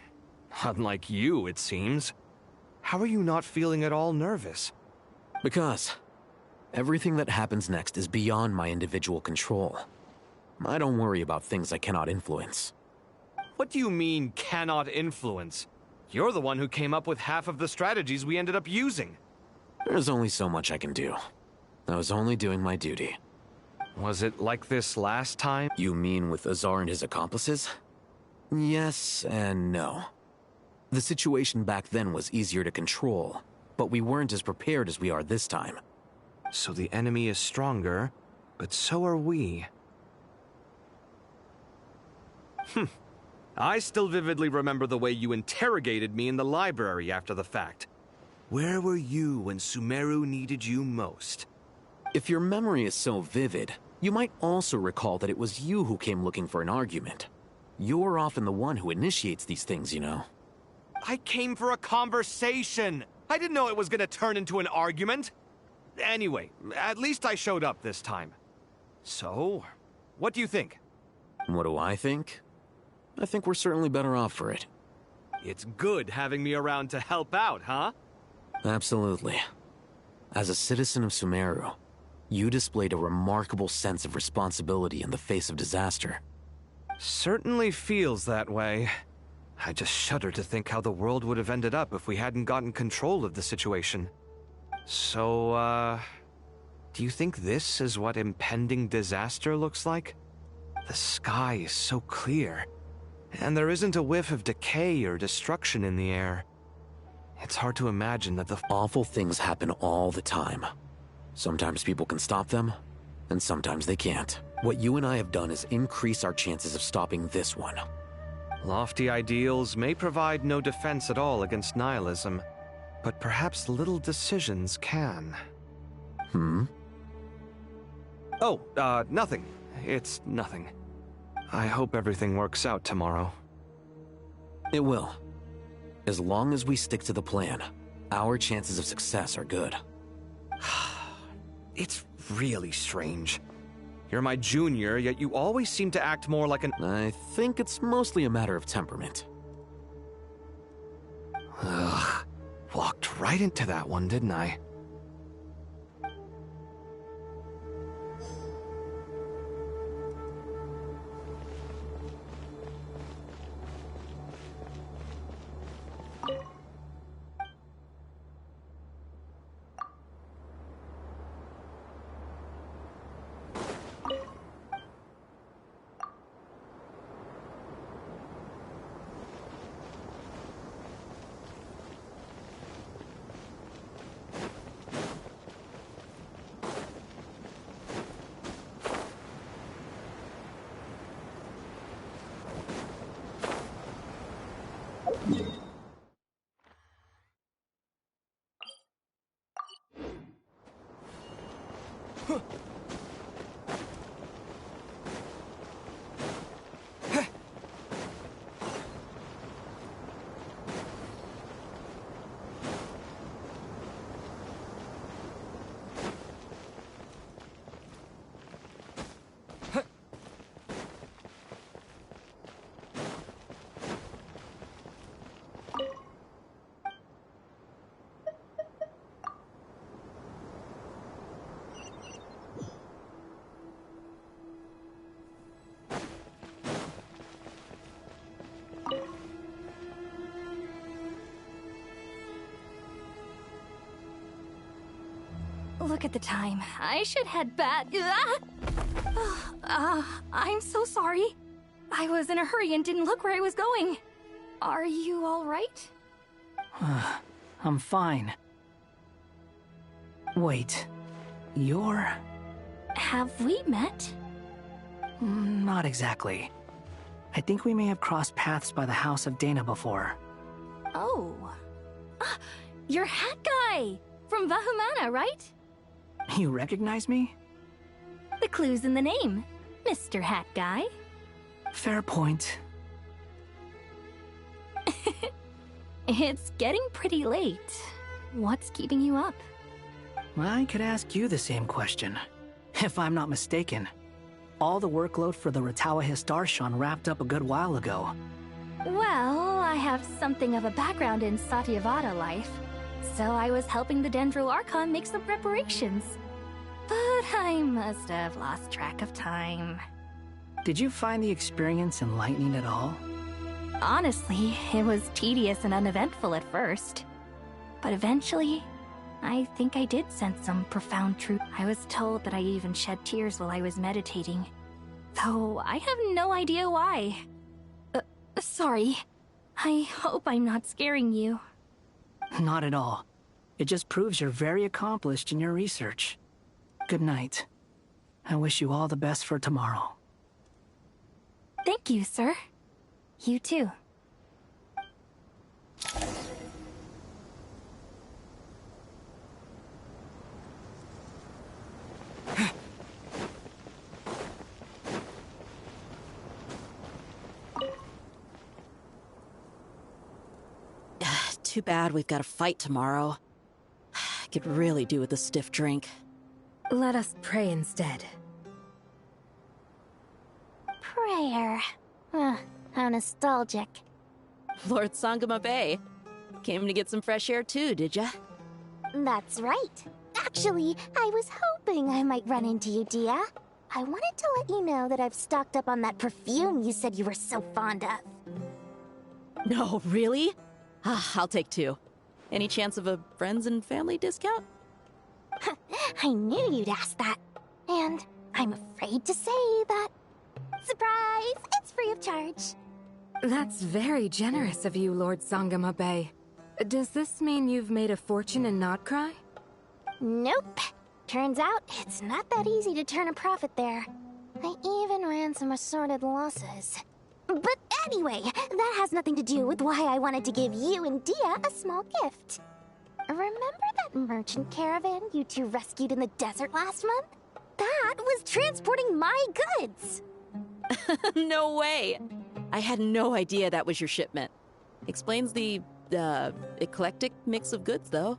Unlike you, it seems. How are you not feeling at all nervous? Because everything that happens next is beyond my individual control. I don't worry about things I cannot influence. What do you mean, cannot influence? You're the one who came up with half of the strategies we ended up using. There's only so much I can do. I was only doing my duty. Was it like this last time? You mean with Azar and his accomplices? Yes and no. The situation back then was easier to control, but we weren't as prepared as we are this time. So the enemy is stronger, but so are we. I still vividly remember the way you interrogated me in the library after the fact. Where were you when Sumeru needed you most? If your memory is so vivid, you might also recall that it was you who came looking for an argument. You're often the one who initiates these things, you know. I came for a conversation! I didn't know it was gonna turn into an argument! Anyway, at least I showed up this time. So, what do you think? What do I think? I think we're certainly better off for it. It's good having me around to help out, huh? Absolutely. As a citizen of Sumeru, you displayed a remarkable sense of responsibility in the face of disaster. Certainly feels that way. I just shudder to think how the world would have ended up if we hadn't gotten control of the situation. So, do you think this is what impending disaster looks like? The sky is so clear, and there isn't a whiff of decay or destruction in the air. It's hard to imagine that the awful things happen all the time. Sometimes people can stop them, and sometimes they can't. What you and I have done is increase our chances of stopping this one. lofty ideals may provide no defense at all against nihilism, but perhaps little decisions can. Oh, nothing. It's nothing. I hope everything works out tomorrow. It will. As long as we stick to the plan, our chances of success are good. It's really strange. You're my junior, yet you always seem to act more like an... I think it's mostly a matter of temperament. Ugh. Walked right into that one, didn't I? Look at the time. I should head back. I'm so sorry. I was in a hurry and didn't look where I was going. Are you all right? I'm fine. Wait, you're... Have we met? Not exactly. I think we may have crossed paths by the house of Dana before. Oh. You're Hat Guy! From Vahumana, right? You recognize me? The clue's in the name, Mr. Hat Guy. Fair point. It's getting pretty late. What's keeping you up? I could ask you the same question. If I'm not mistaken, all the workload for the Ratawa Histarshan wrapped up a good while ago. Well, I have something of a background in Satyavada life, so I was helping the Dendro Archon make some preparations. But I must have lost track of time. Did you find the experience enlightening at all? Honestly, it was tedious and uneventful at first. But eventually, I think I did sense some profound truth. I was told that I even shed tears while I was meditating. Though I have no idea why. Sorry. I hope I'm not scaring you. Not at all. It just proves you're very accomplished in your research. Good night. I wish you all the best for tomorrow. Thank you, sir. You too. Too bad we've got to fight tomorrow. I could really do with a stiff drink. Let us pray instead. Prayer. How nostalgic. Lord Sangama Bay. Came to get some fresh air too, did ya? That's right. Actually, I was hoping I might run into you, Dia. I wanted to let you know that I've stocked up on that perfume you said you were so fond of. No, really? I'll take 2. Any chance of a friends and family discount? I knew you'd ask that. And I'm afraid to say that... Surprise! It's free of charge. That's very generous of you, Lord Sangama Bay. Does this mean you've made a fortune in Not Cry? Nope. Turns out, it's not that easy to turn a profit there. I even ran some assorted losses. But anyway, that has nothing to do with why I wanted to give you and Dia a small gift. Remember that merchant caravan you two rescued in the desert last month? That was transporting my goods! No way! I had no idea that was your shipment. Explains the, eclectic mix of goods, though.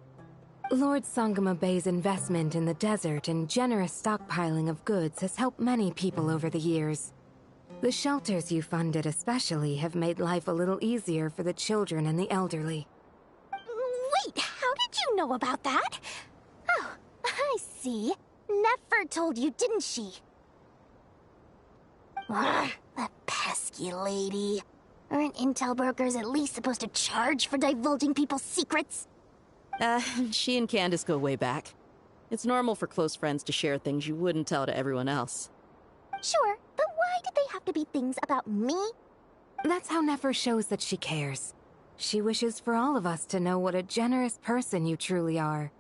Lord Sangama Bay's investment in the desert and generous stockpiling of goods has helped many people over the years. The shelters you funded especially have made life a little easier for the children and the elderly. Wait, how did you know about that? Oh, I see. Nefer told you, didn't she? Ugh, that pesky lady. Aren't intel brokers at least supposed to charge for divulging people's secrets? She and Candace go way back. It's normal for close friends to share things you wouldn't tell to everyone else. Sure, but why did they have to be things about me? That's how Nefer shows that she cares. She wishes for all of us to know what a generous person you truly are.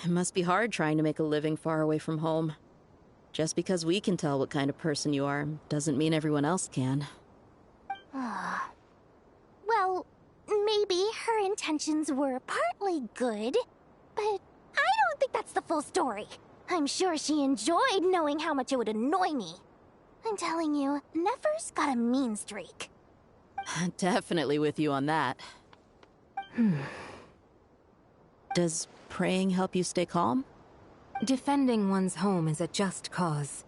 It must be hard trying to make a living far away from home. Just because we can tell what kind of person you are doesn't mean everyone else can. Well, maybe her intentions were partly good, but I don't think that's the full story. I'm sure she enjoyed knowing how much it would annoy me. I'm telling you, Nefer's got a mean streak. Definitely with you on that. Does praying help you stay calm? Defending one's home is a just cause.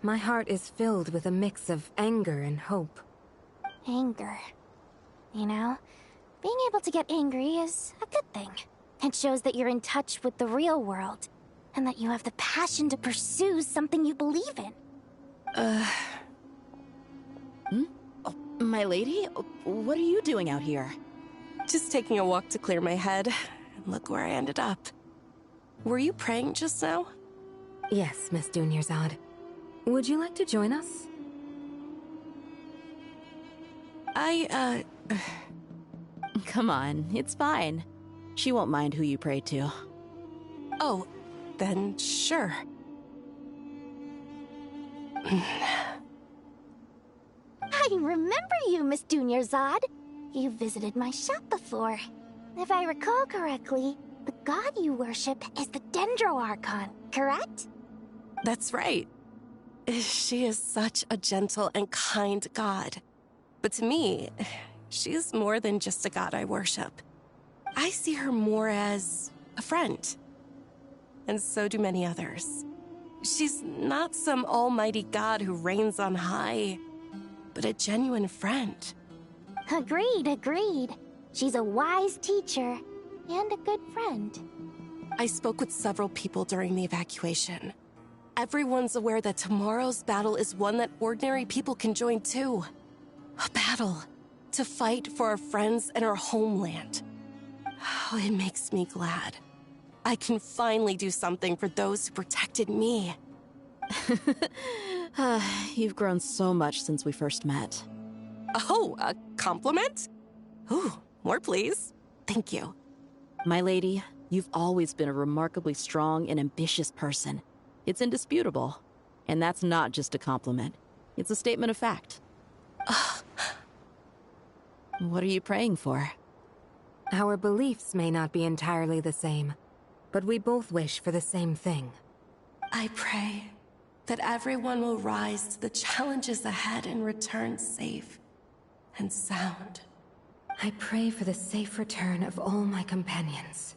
My heart is filled with a mix of anger and hope. Anger. You know, being able to get angry is a good thing. It shows that you're in touch with the real world, and that you have the passion to pursue something you believe in. Oh, my lady? What are you doing out here? Just taking a walk to clear my head. And look where I ended up. Were you praying just now? Yes, Miss Dunyarzad. Would you like to join us? Come on, it's fine. She won't mind who you pray to. Oh, then sure. I remember you, Miss Dunyarzad. You visited my shop before. If I recall correctly, the god you worship is the Dendro Archon, correct? That's right. She is such a gentle and kind god. But to me, she is more than just a god I worship. I see her more as a friend. And so do many others. She's not some almighty god who reigns on high, but a genuine friend. Agreed. She's a wise teacher and a good friend. I spoke with several people during the evacuation. Everyone's aware that tomorrow's battle is one that ordinary people can join too. A battle to fight for our friends and our homeland. Oh, it makes me glad. I can finally do something for those who protected me. You've grown so much since we first met. Oh, a compliment? Ooh, more please. Thank you. My lady, you've always been a remarkably strong and ambitious person. It's indisputable. And that's not just a compliment. It's a statement of fact. What are you praying for? Our beliefs may not be entirely the same, but we both wish for the same thing. I pray that everyone will rise to the challenges ahead and return safe and sound. I pray for the safe return of all my companions.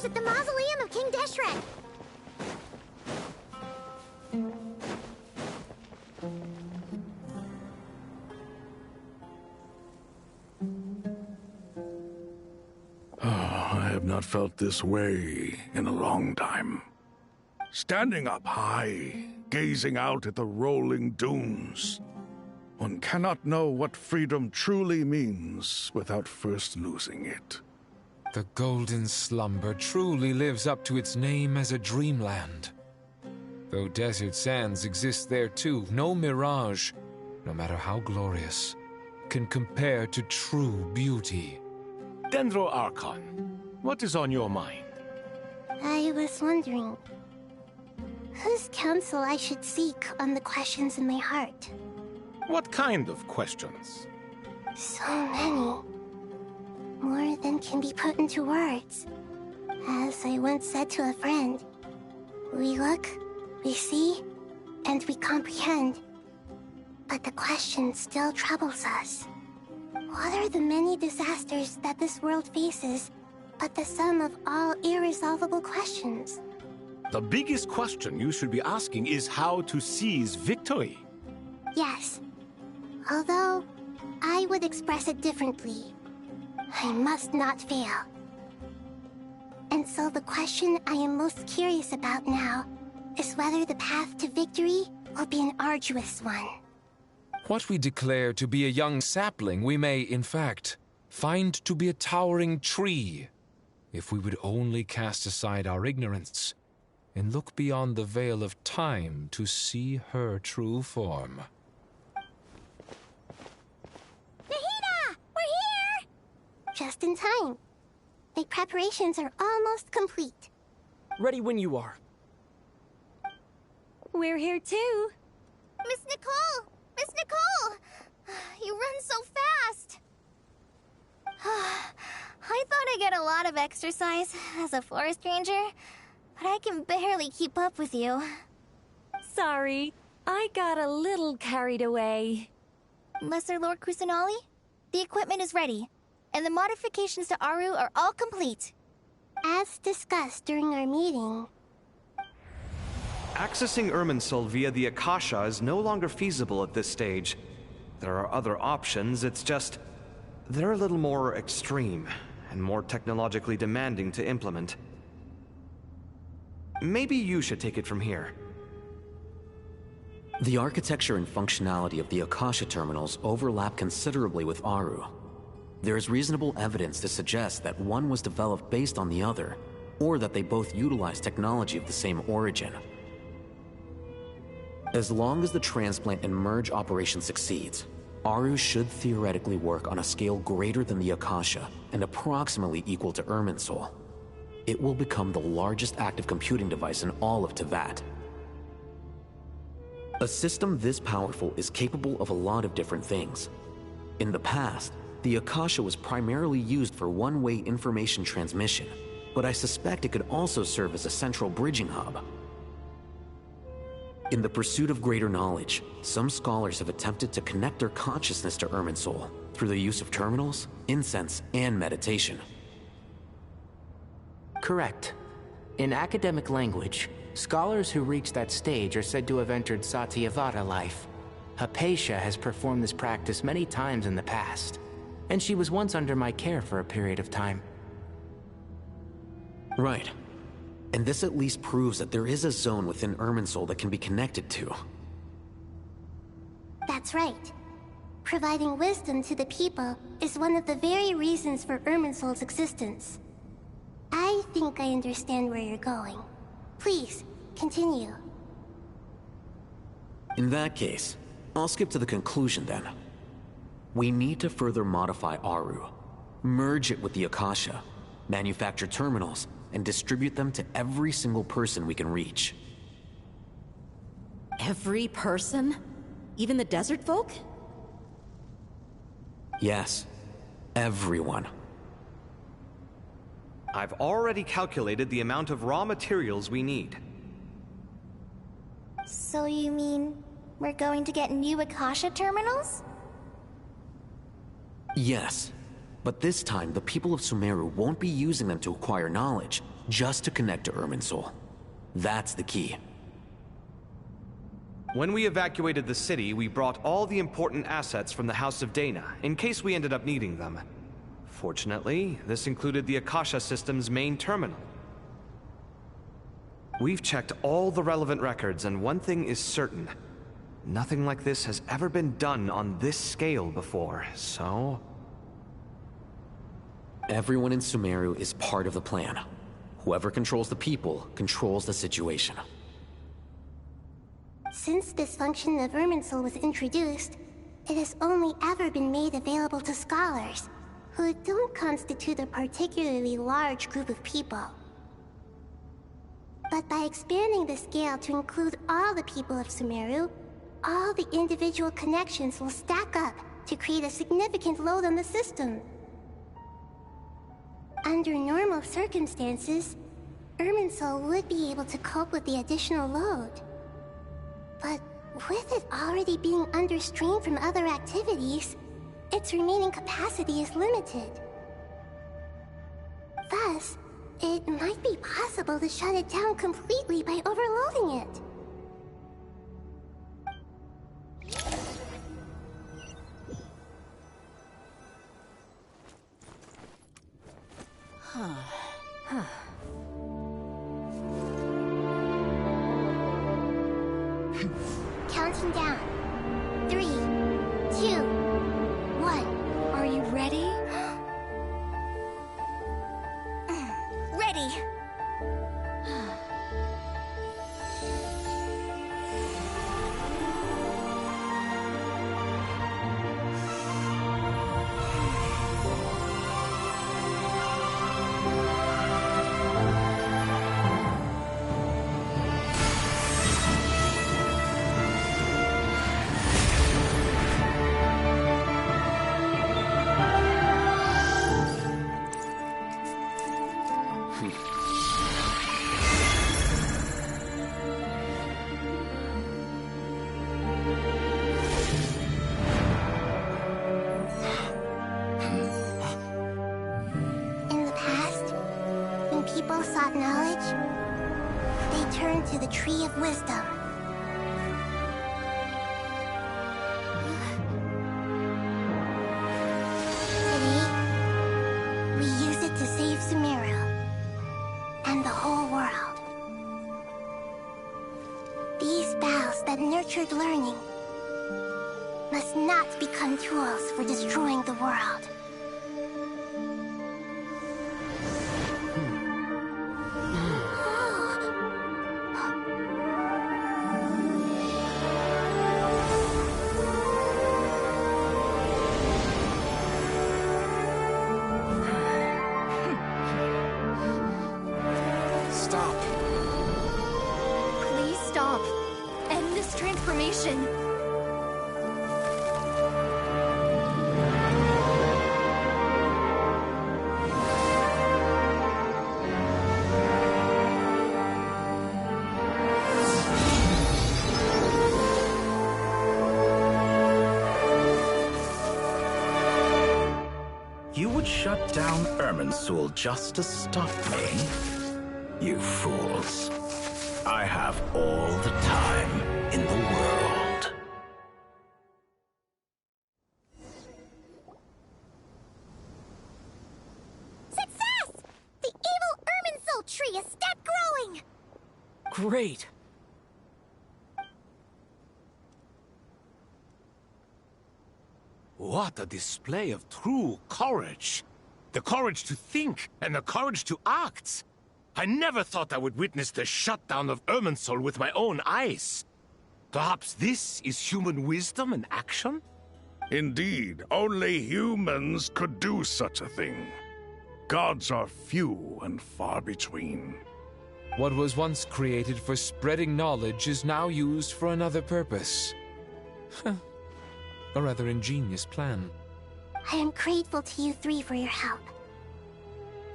At the mausoleum of King Deshret. I have not felt this way in a long time. Standing up high, gazing out at the rolling dunes. One cannot know what freedom truly means without first losing it. The Golden Slumber truly lives up to its name as a dreamland. Though desert sands exist there too, no mirage, no matter how glorious, can compare to true beauty. Dendro Archon, what is on your mind? I was wondering whose counsel I should seek on the questions in my heart. What kind of questions? So many. More even can be put into words. As I once said to a friend, we look, we see, and we comprehend. But the question still troubles us. What are the many disasters that this world faces, but the sum of all irresolvable questions? The biggest question you should be asking is how to seize victory. Yes. Although, I would express it differently. I must not fail. And so the question I am most curious about now is whether the path to victory will be an arduous one. What we declare to be a young sapling, we may, in fact, find to be a towering tree, if we would only cast aside our ignorance and look beyond the veil of time to see her true form. Nahida! We're here! Just in time. The preparations are almost complete. Ready when you are. We're here too. Miss Nicole! Miss Nicole! You run so fast! I thought I'd get a lot of exercise as a forest ranger, but I can barely keep up with you. Sorry, I got a little carried away. Lesser Lord Kusanali, the equipment is ready, and the modifications to Aru are all complete. As discussed during our meeting, accessing Irminsul via the Akasha is no longer feasible at this stage. There are other options, it's just... they're a little more extreme, and more technologically demanding to implement. Maybe you should take it from here. The architecture and functionality of the Akasha terminals overlap considerably with Aru. There is reasonable evidence to suggest that one was developed based on the other, or that they both utilize technology of the same origin. As long as the transplant and merge operation succeeds, Aru should theoretically work on a scale greater than the Akasha and approximately equal to Irminsul. It will become the largest active computing device in all of Teyvat. A system this powerful is capable of a lot of different things. In the past, the Akasha was primarily used for one-way information transmission, but I suspect it could also serve as a central bridging hub. In the pursuit of greater knowledge, some scholars have attempted to connect their consciousness to Irminsul through the use of terminals, incense, and meditation. Correct. In academic language, scholars who reach that stage are said to have entered Satyavata life. Hypatia has performed this practice many times in the past, and she was once under my care for a period of time. Right. And this at least proves that there is a zone within Irminsul that can be connected to. That's right. Providing wisdom to the people is one of the very reasons for Irminsul's existence. I think I understand where you're going. Please, continue. In that case, I'll skip to the conclusion then. We need to further modify Aru, merge it with the Akasha, manufacture terminals, and distribute them to every single person we can reach. Every person? Even the desert folk? Yes, everyone. I've already calculated the amount of raw materials we need. So you mean we're going to get new Akasha terminals? Yes, but this time the people of Sumeru won't be using them to acquire knowledge, just to connect to Irminsul. That's the key. When we evacuated the city, we brought all the important assets from the House of Dana, in case we ended up needing them. Fortunately, this included the Akasha system's main terminal. We've checked all the relevant records, and one thing is certain. Nothing like this has ever been done on this scale before, so... Everyone in Sumeru is part of the plan. Whoever controls the people controls the situation. Since this function of Irminsul was introduced, it has only ever been made available to scholars, who don't constitute a particularly large group of people. But by expanding the scale to include all the people of Sumeru, all the individual connections will stack up to create a significant load on the system. Under normal circumstances, Irminsul would be able to cope with the additional load. But with it already being under strain from other activities, its remaining capacity is limited. Thus, it might be possible to shut it down completely by overloading it. Counting down. 3, 2, 1. Are you ready? Ready! People sought knowledge, they turned to the Tree of Wisdom. Today, we use it to save Sumeru and the whole world. These boughs that nurtured learning must not become tools for destroying the world. Transformation. You would shut down Irminsul just to stop me? You fools. I have all the time in the world. Success! The evil Irminsul tree has stopped growing! Great! What a display of true courage! The courage to think and the courage to act! I never thought I would witness the shutdown of Irminsul with my own eyes. Perhaps this is human wisdom in action? Indeed, only humans could do such a thing. Gods are few and far between. What was once created for spreading knowledge is now used for another purpose. A rather ingenious plan. I am grateful to you three for your help.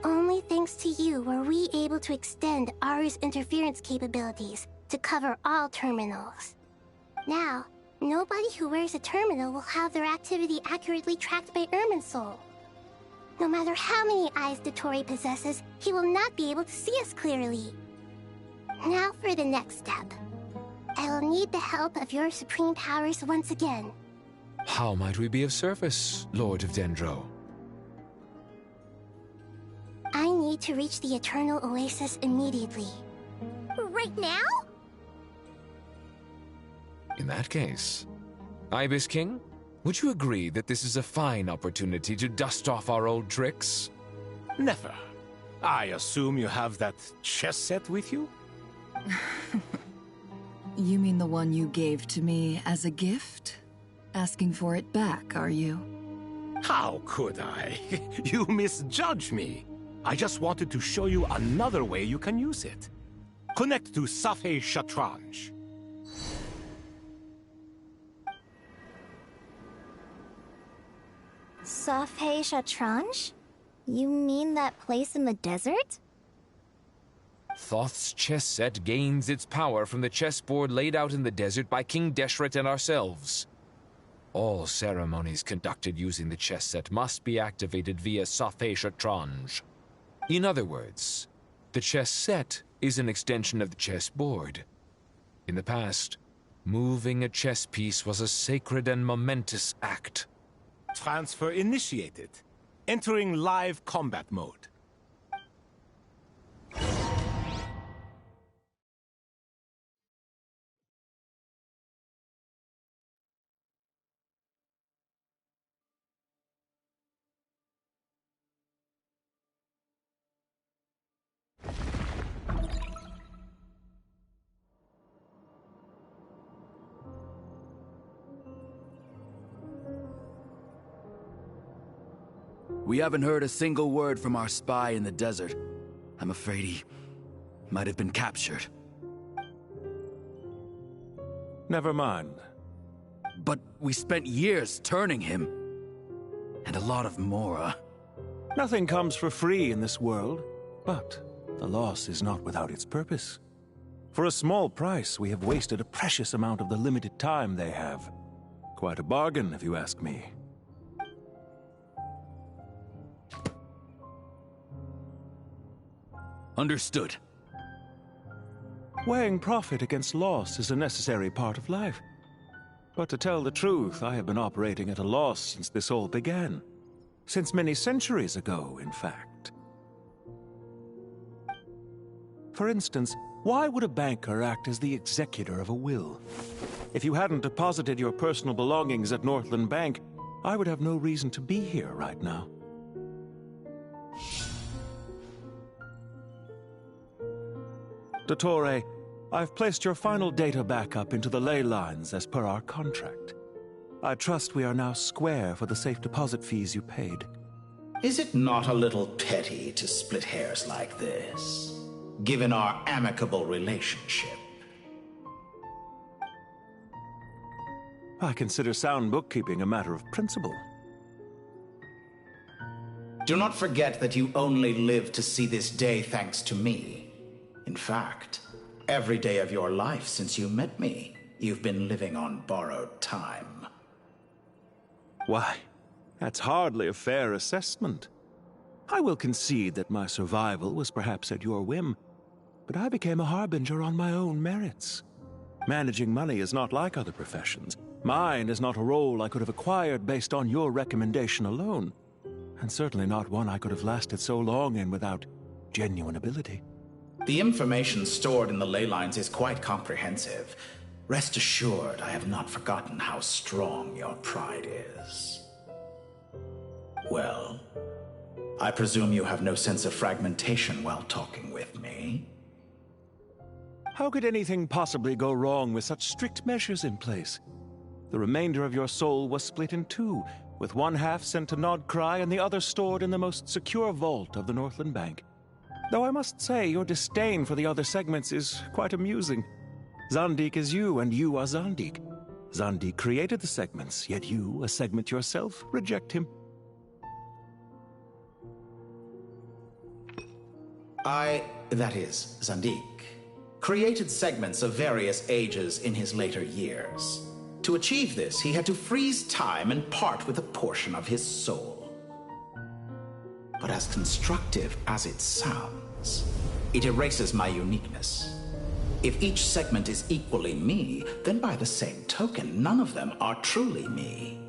Only thanks to you were we able to extend Aru's interference capabilities to cover all terminals. Now, nobody who wears a terminal will have their activity accurately tracked by Irminsul. No matter how many eyes Dottore possesses, he will not be able to see us clearly. Now for the next step. I will need the help of your supreme powers once again. How might we be of service, Lord of Dendro? I need to reach the Eternal Oasis immediately. Right now? In that case, Ibis King, would you agree that this is a fine opportunity to dust off our old tricks? Never. I assume you have that chess set with you? You mean the one you gave to me as a gift? Asking for it back, are you? How could I? You misjudge me. I just wanted to show you another way you can use it. Connect to Safei Shatranj. Safei Shatranj? You mean that place in the desert? Thoth's chess set gains its power from the chessboard laid out in the desert by King Deshret and ourselves. All ceremonies conducted using the chess set must be activated via Safhe Shatranj. In other words, the chess set is an extension of the chessboard. In the past, moving a chess piece was a sacred and momentous act. Transfer initiated. Entering live combat mode. We haven't heard a single word from our spy in the desert. I'm afraid he might have been captured. Never mind. But we spent years turning him. And a lot of Mora. Nothing comes for free in this world, but the loss is not without its purpose. For a small price, we have wasted a precious amount of the limited time they have. Quite a bargain, if you ask me. Understood. Weighing profit against loss is a necessary part of life. But to tell the truth, I have been operating at a loss since this all began. Since many centuries ago, in fact. For instance, why would a banker act as the executor of a will? If you hadn't deposited your personal belongings at Northland Bank, I would have no reason to be here right now. Dottore, I've placed your final data backup into the ley lines as per our contract. I trust we are now square for the safe deposit fees you paid. Is it not a little petty to split hairs like this, given our amicable relationship? I consider sound bookkeeping a matter of principle. Do not forget that you only live to see this day thanks to me. In fact, every day of your life since you met me, you've been living on borrowed time. Why, that's hardly a fair assessment. I will concede that my survival was perhaps at your whim, but I became a harbinger on my own merits. Managing money is not like other professions. Mine is not a role I could have acquired based on your recommendation alone, and certainly not one I could have lasted so long in without genuine ability. The information stored in the ley lines is quite comprehensive. Rest assured, I have not forgotten how strong your pride is. Well, I presume you have no sense of fragmentation while talking with me. How could anything possibly go wrong with such strict measures in place? The remainder of your soul was split in two, with one half sent to Nodcry and the other stored in the most secure vault of the Northland Bank. Though I must say, your disdain for the other segments is quite amusing. Zandik is you, and you are Zandik. Zandik created the segments, yet you, a segment yourself, reject him. That is, Zandik, created segments of various ages in his later years. To achieve this, he had to freeze time and part with a portion of his soul. But as constructive as it sounds, it erases my uniqueness. If each segment is equally me, then by the same token, none of them are truly me.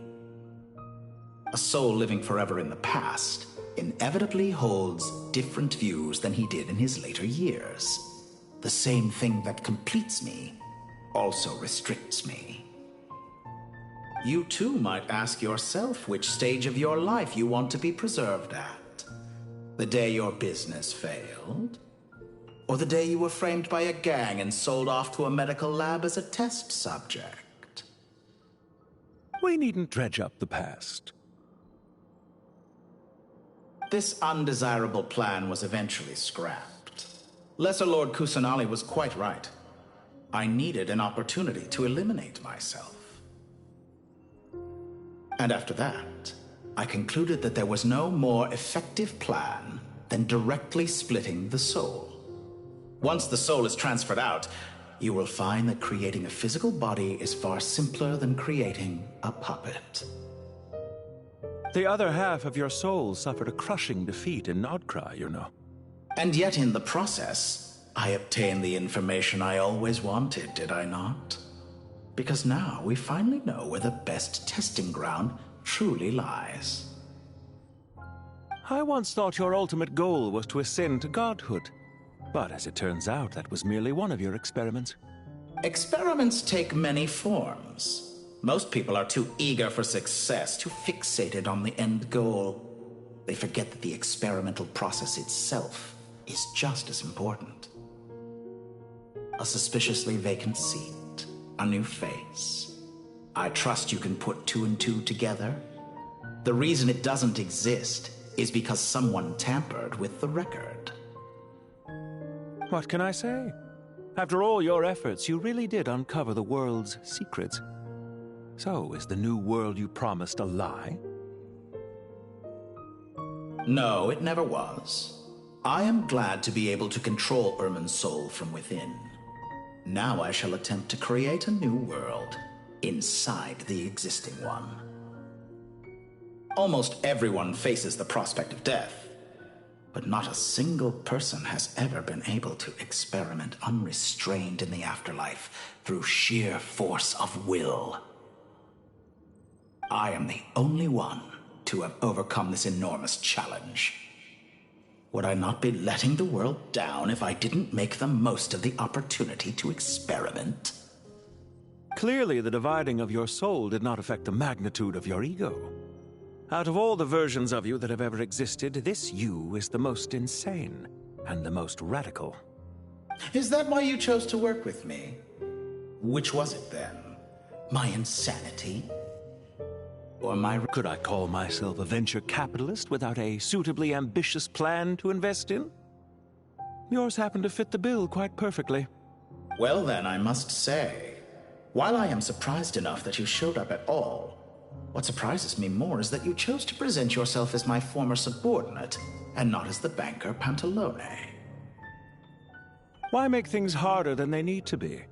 A soul living forever in the past inevitably holds different views than he did in his later years. The same thing that completes me also restricts me. You too might ask yourself which stage of your life you want to be preserved at. The day your business failed? Or the day you were framed by a gang and sold off to a medical lab as a test subject? We needn't dredge up the past. This undesirable plan was eventually scrapped. Lesser Lord Kusanali was quite right. I needed an opportunity to eliminate myself. And after that, I concluded that there was no more effective plan than directly splitting the soul. Once the soul is transferred out, you will find that creating a physical body is far simpler than creating a puppet. The other half of your soul suffered a crushing defeat in Nodcry, you know. And yet in the process, I obtained the information I always wanted, did I not? Because now we finally know where the best testing ground truly lies. I once thought your ultimate goal was to ascend to godhood. But as it turns out, that was merely one of your experiments. Experiments take many forms. Most people are too eager for success, too fixated on the end goal. They forget that the experimental process itself is just as important. A suspiciously vacant seat, a new face. I trust you can put two and two together. The reason it doesn't exist is because someone tampered with the record. What can I say? After all your efforts, you really did uncover the world's secrets. So, is the new world you promised a lie? No, it never was. I am glad to be able to control Irmin's soul from within. Now I shall attempt to create a new world inside the existing one. Almost everyone faces the prospect of death, but not a single person has ever been able to experiment unrestrained in the afterlife through sheer force of will. I am the only one to have overcome this enormous challenge. Would I not be letting the world down if I didn't make the most of the opportunity to experiment? Clearly, the dividing of your soul did not affect the magnitude of your ego. Out of all the versions of you that have ever existed, this you is the most insane and the most radical. Is that why you chose to work with me? Which was it then? My insanity? Or my... Could I call myself a venture capitalist without a suitably ambitious plan to invest in? Yours happened to fit the bill quite perfectly. Well then, I must say, while I am surprised enough that you showed up at all, what surprises me more is that you chose to present yourself as my former subordinate, and not as the banker Pantalone. Why make things harder than they need to be?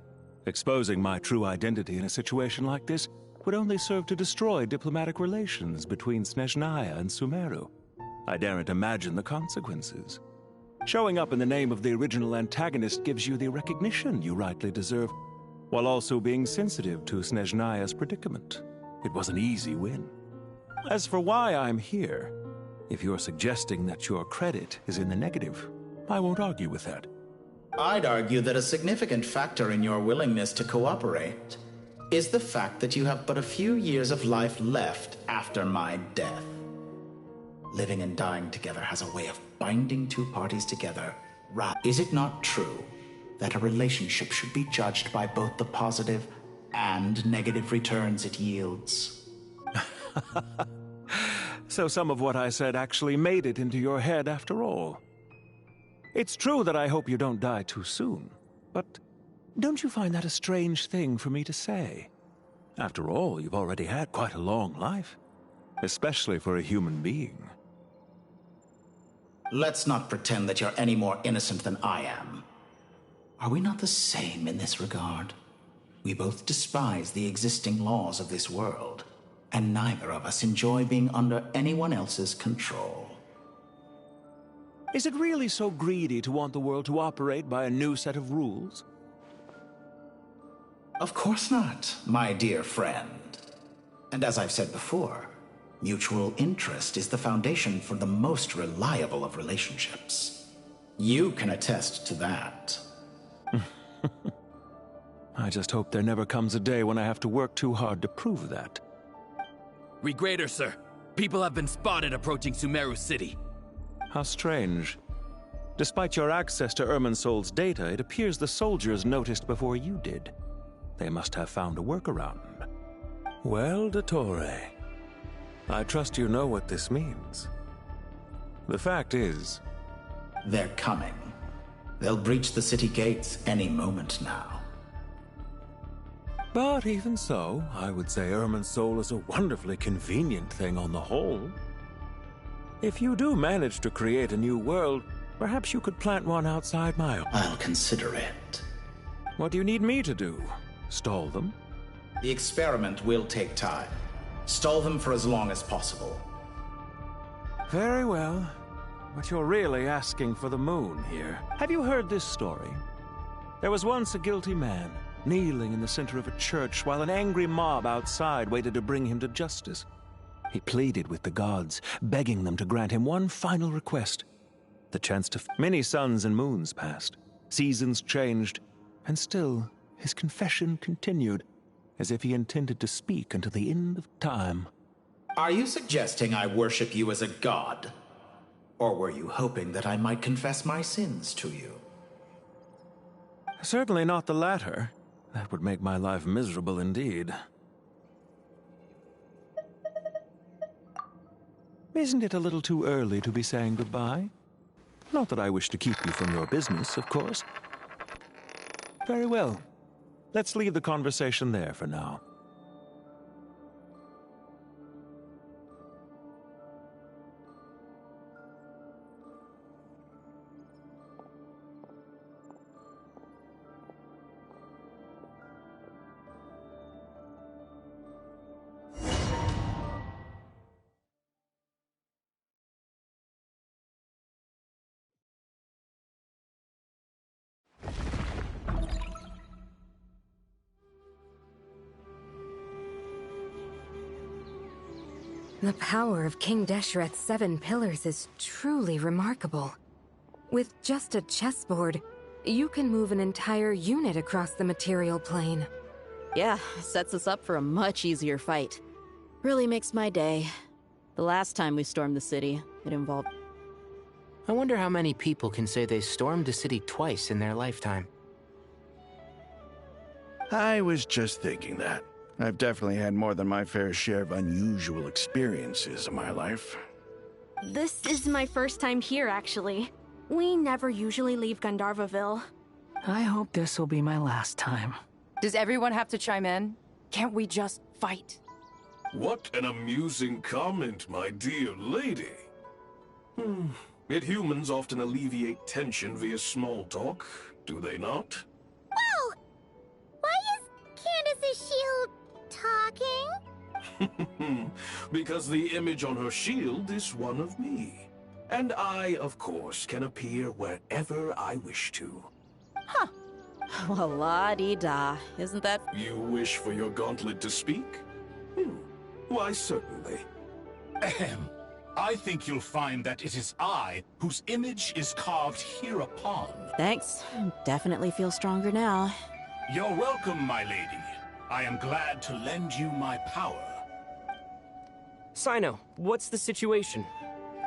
Exposing my true identity in a situation like this would only serve to destroy diplomatic relations between Snezhnaya and Sumeru. I daren't imagine the consequences. Showing up in the name of the original antagonist gives you the recognition you rightly deserve, while also being sensitive to Snezhnaya's predicament. It was an easy win. As for why I'm here, if you're suggesting that your credit is in the negative, I won't argue with that. I'd argue that a significant factor in your willingness to cooperate is the fact that you have but a few years of life left after my death. Living and dying together has a way of binding two parties together. Is it not true that a relationship should be judged by both the positive and negative returns it yields? So some of what I said actually made it into your head after all. It's true that I hope you don't die too soon, but don't you find that a strange thing for me to say? After all, you've already had quite a long life, especially for a human being. Let's not pretend that you're any more innocent than I am. Are we not the same in this regard? We both despise the existing laws of this world, and neither of us enjoy being under anyone else's control. Is it really so greedy to want the world to operate by a new set of rules? Of course not, my dear friend. And as I've said before, mutual interest is the foundation for the most reliable of relationships. You can attest to that. I just hope there never comes a day when I have to work too hard to prove that. Regrader, sir. People have been spotted approaching Sumeru City. How strange. Despite your access to Irminsol's data, it appears the soldiers noticed before you did. They must have found a workaround. Well, Dottore, I trust you know what this means. The fact is... They're coming. They'll breach the city gates any moment now. But even so, I would say Ermin's soul is a wonderfully convenient thing on the whole. If you do manage to create a new world, perhaps you could plant one outside my own. I'll consider it. What do you need me to do? Stall them? The experiment will take time. Stall them for as long as possible. Very well. But you're really asking for the moon here. Have you heard this story? There was once a guilty man, kneeling in the center of a church while an angry mob outside waited to bring him to justice. He pleaded with the gods, begging them to grant him one final request. The chance to... Many suns and moons passed. Seasons changed. And still, his confession continued, as if he intended to speak until the end of time. Are you suggesting I worship you as a god? Or were you hoping that I might confess my sins to you? Certainly not the latter. That would make my life miserable indeed. Isn't it a little too early to be saying goodbye? Not that I wish to keep you from your business, of course. Very well. Let's leave the conversation there for now. The power of King Deshret's 7 pillars is truly remarkable. With just a chessboard, you can move an entire unit across the material plane. Yeah, sets us up for a much easier fight. Really makes my day. The last time we stormed the city, it involved... I wonder how many people can say they stormed a city twice in their lifetime. I was just thinking that. I've definitely had more than my fair share of unusual experiences in my life. This is my first time here, actually. We never usually leave Gandharvaville. I hope this will be my last time. Does everyone have to chime in? Can't we just fight? What an amusing comment, my dear lady. Yet humans often alleviate tension via small talk, do they not? Whoa! Why is Candace's shield talking? Because the image on her shield is one of me. And I, of course, can appear wherever I wish to. Huh. Well, la-dee-da. Isn't that... You wish for your gauntlet to speak? Why, certainly. Ahem. I think you'll find that it is I whose image is carved hereupon. Thanks. Definitely feel stronger now. You're welcome, my lady. I am glad to lend you my power. Sino, what's the situation?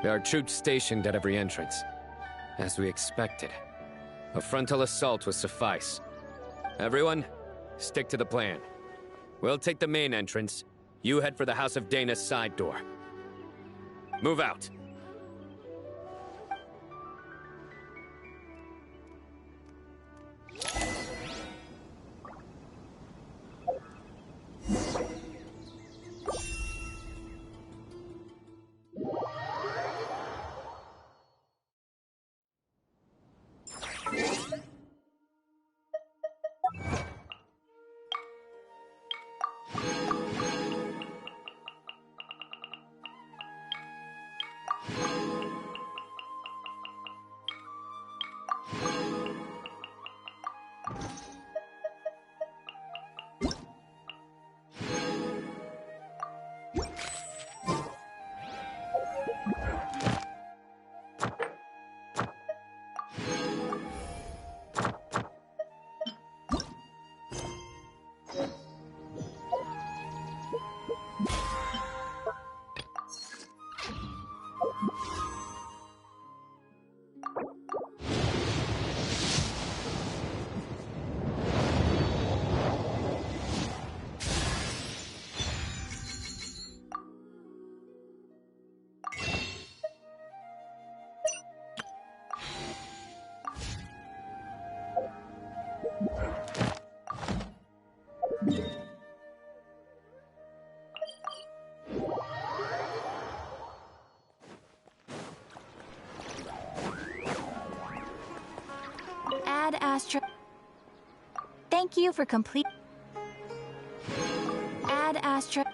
There are troops stationed at every entrance. As we expected. A frontal assault will suffice. Everyone, stick to the plan. We'll take the main entrance. You head for the House of Dana's side door. Move out. Astra. Thank you for complete. Add Astra.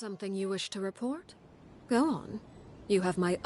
Something you wish to report? Go on. You have my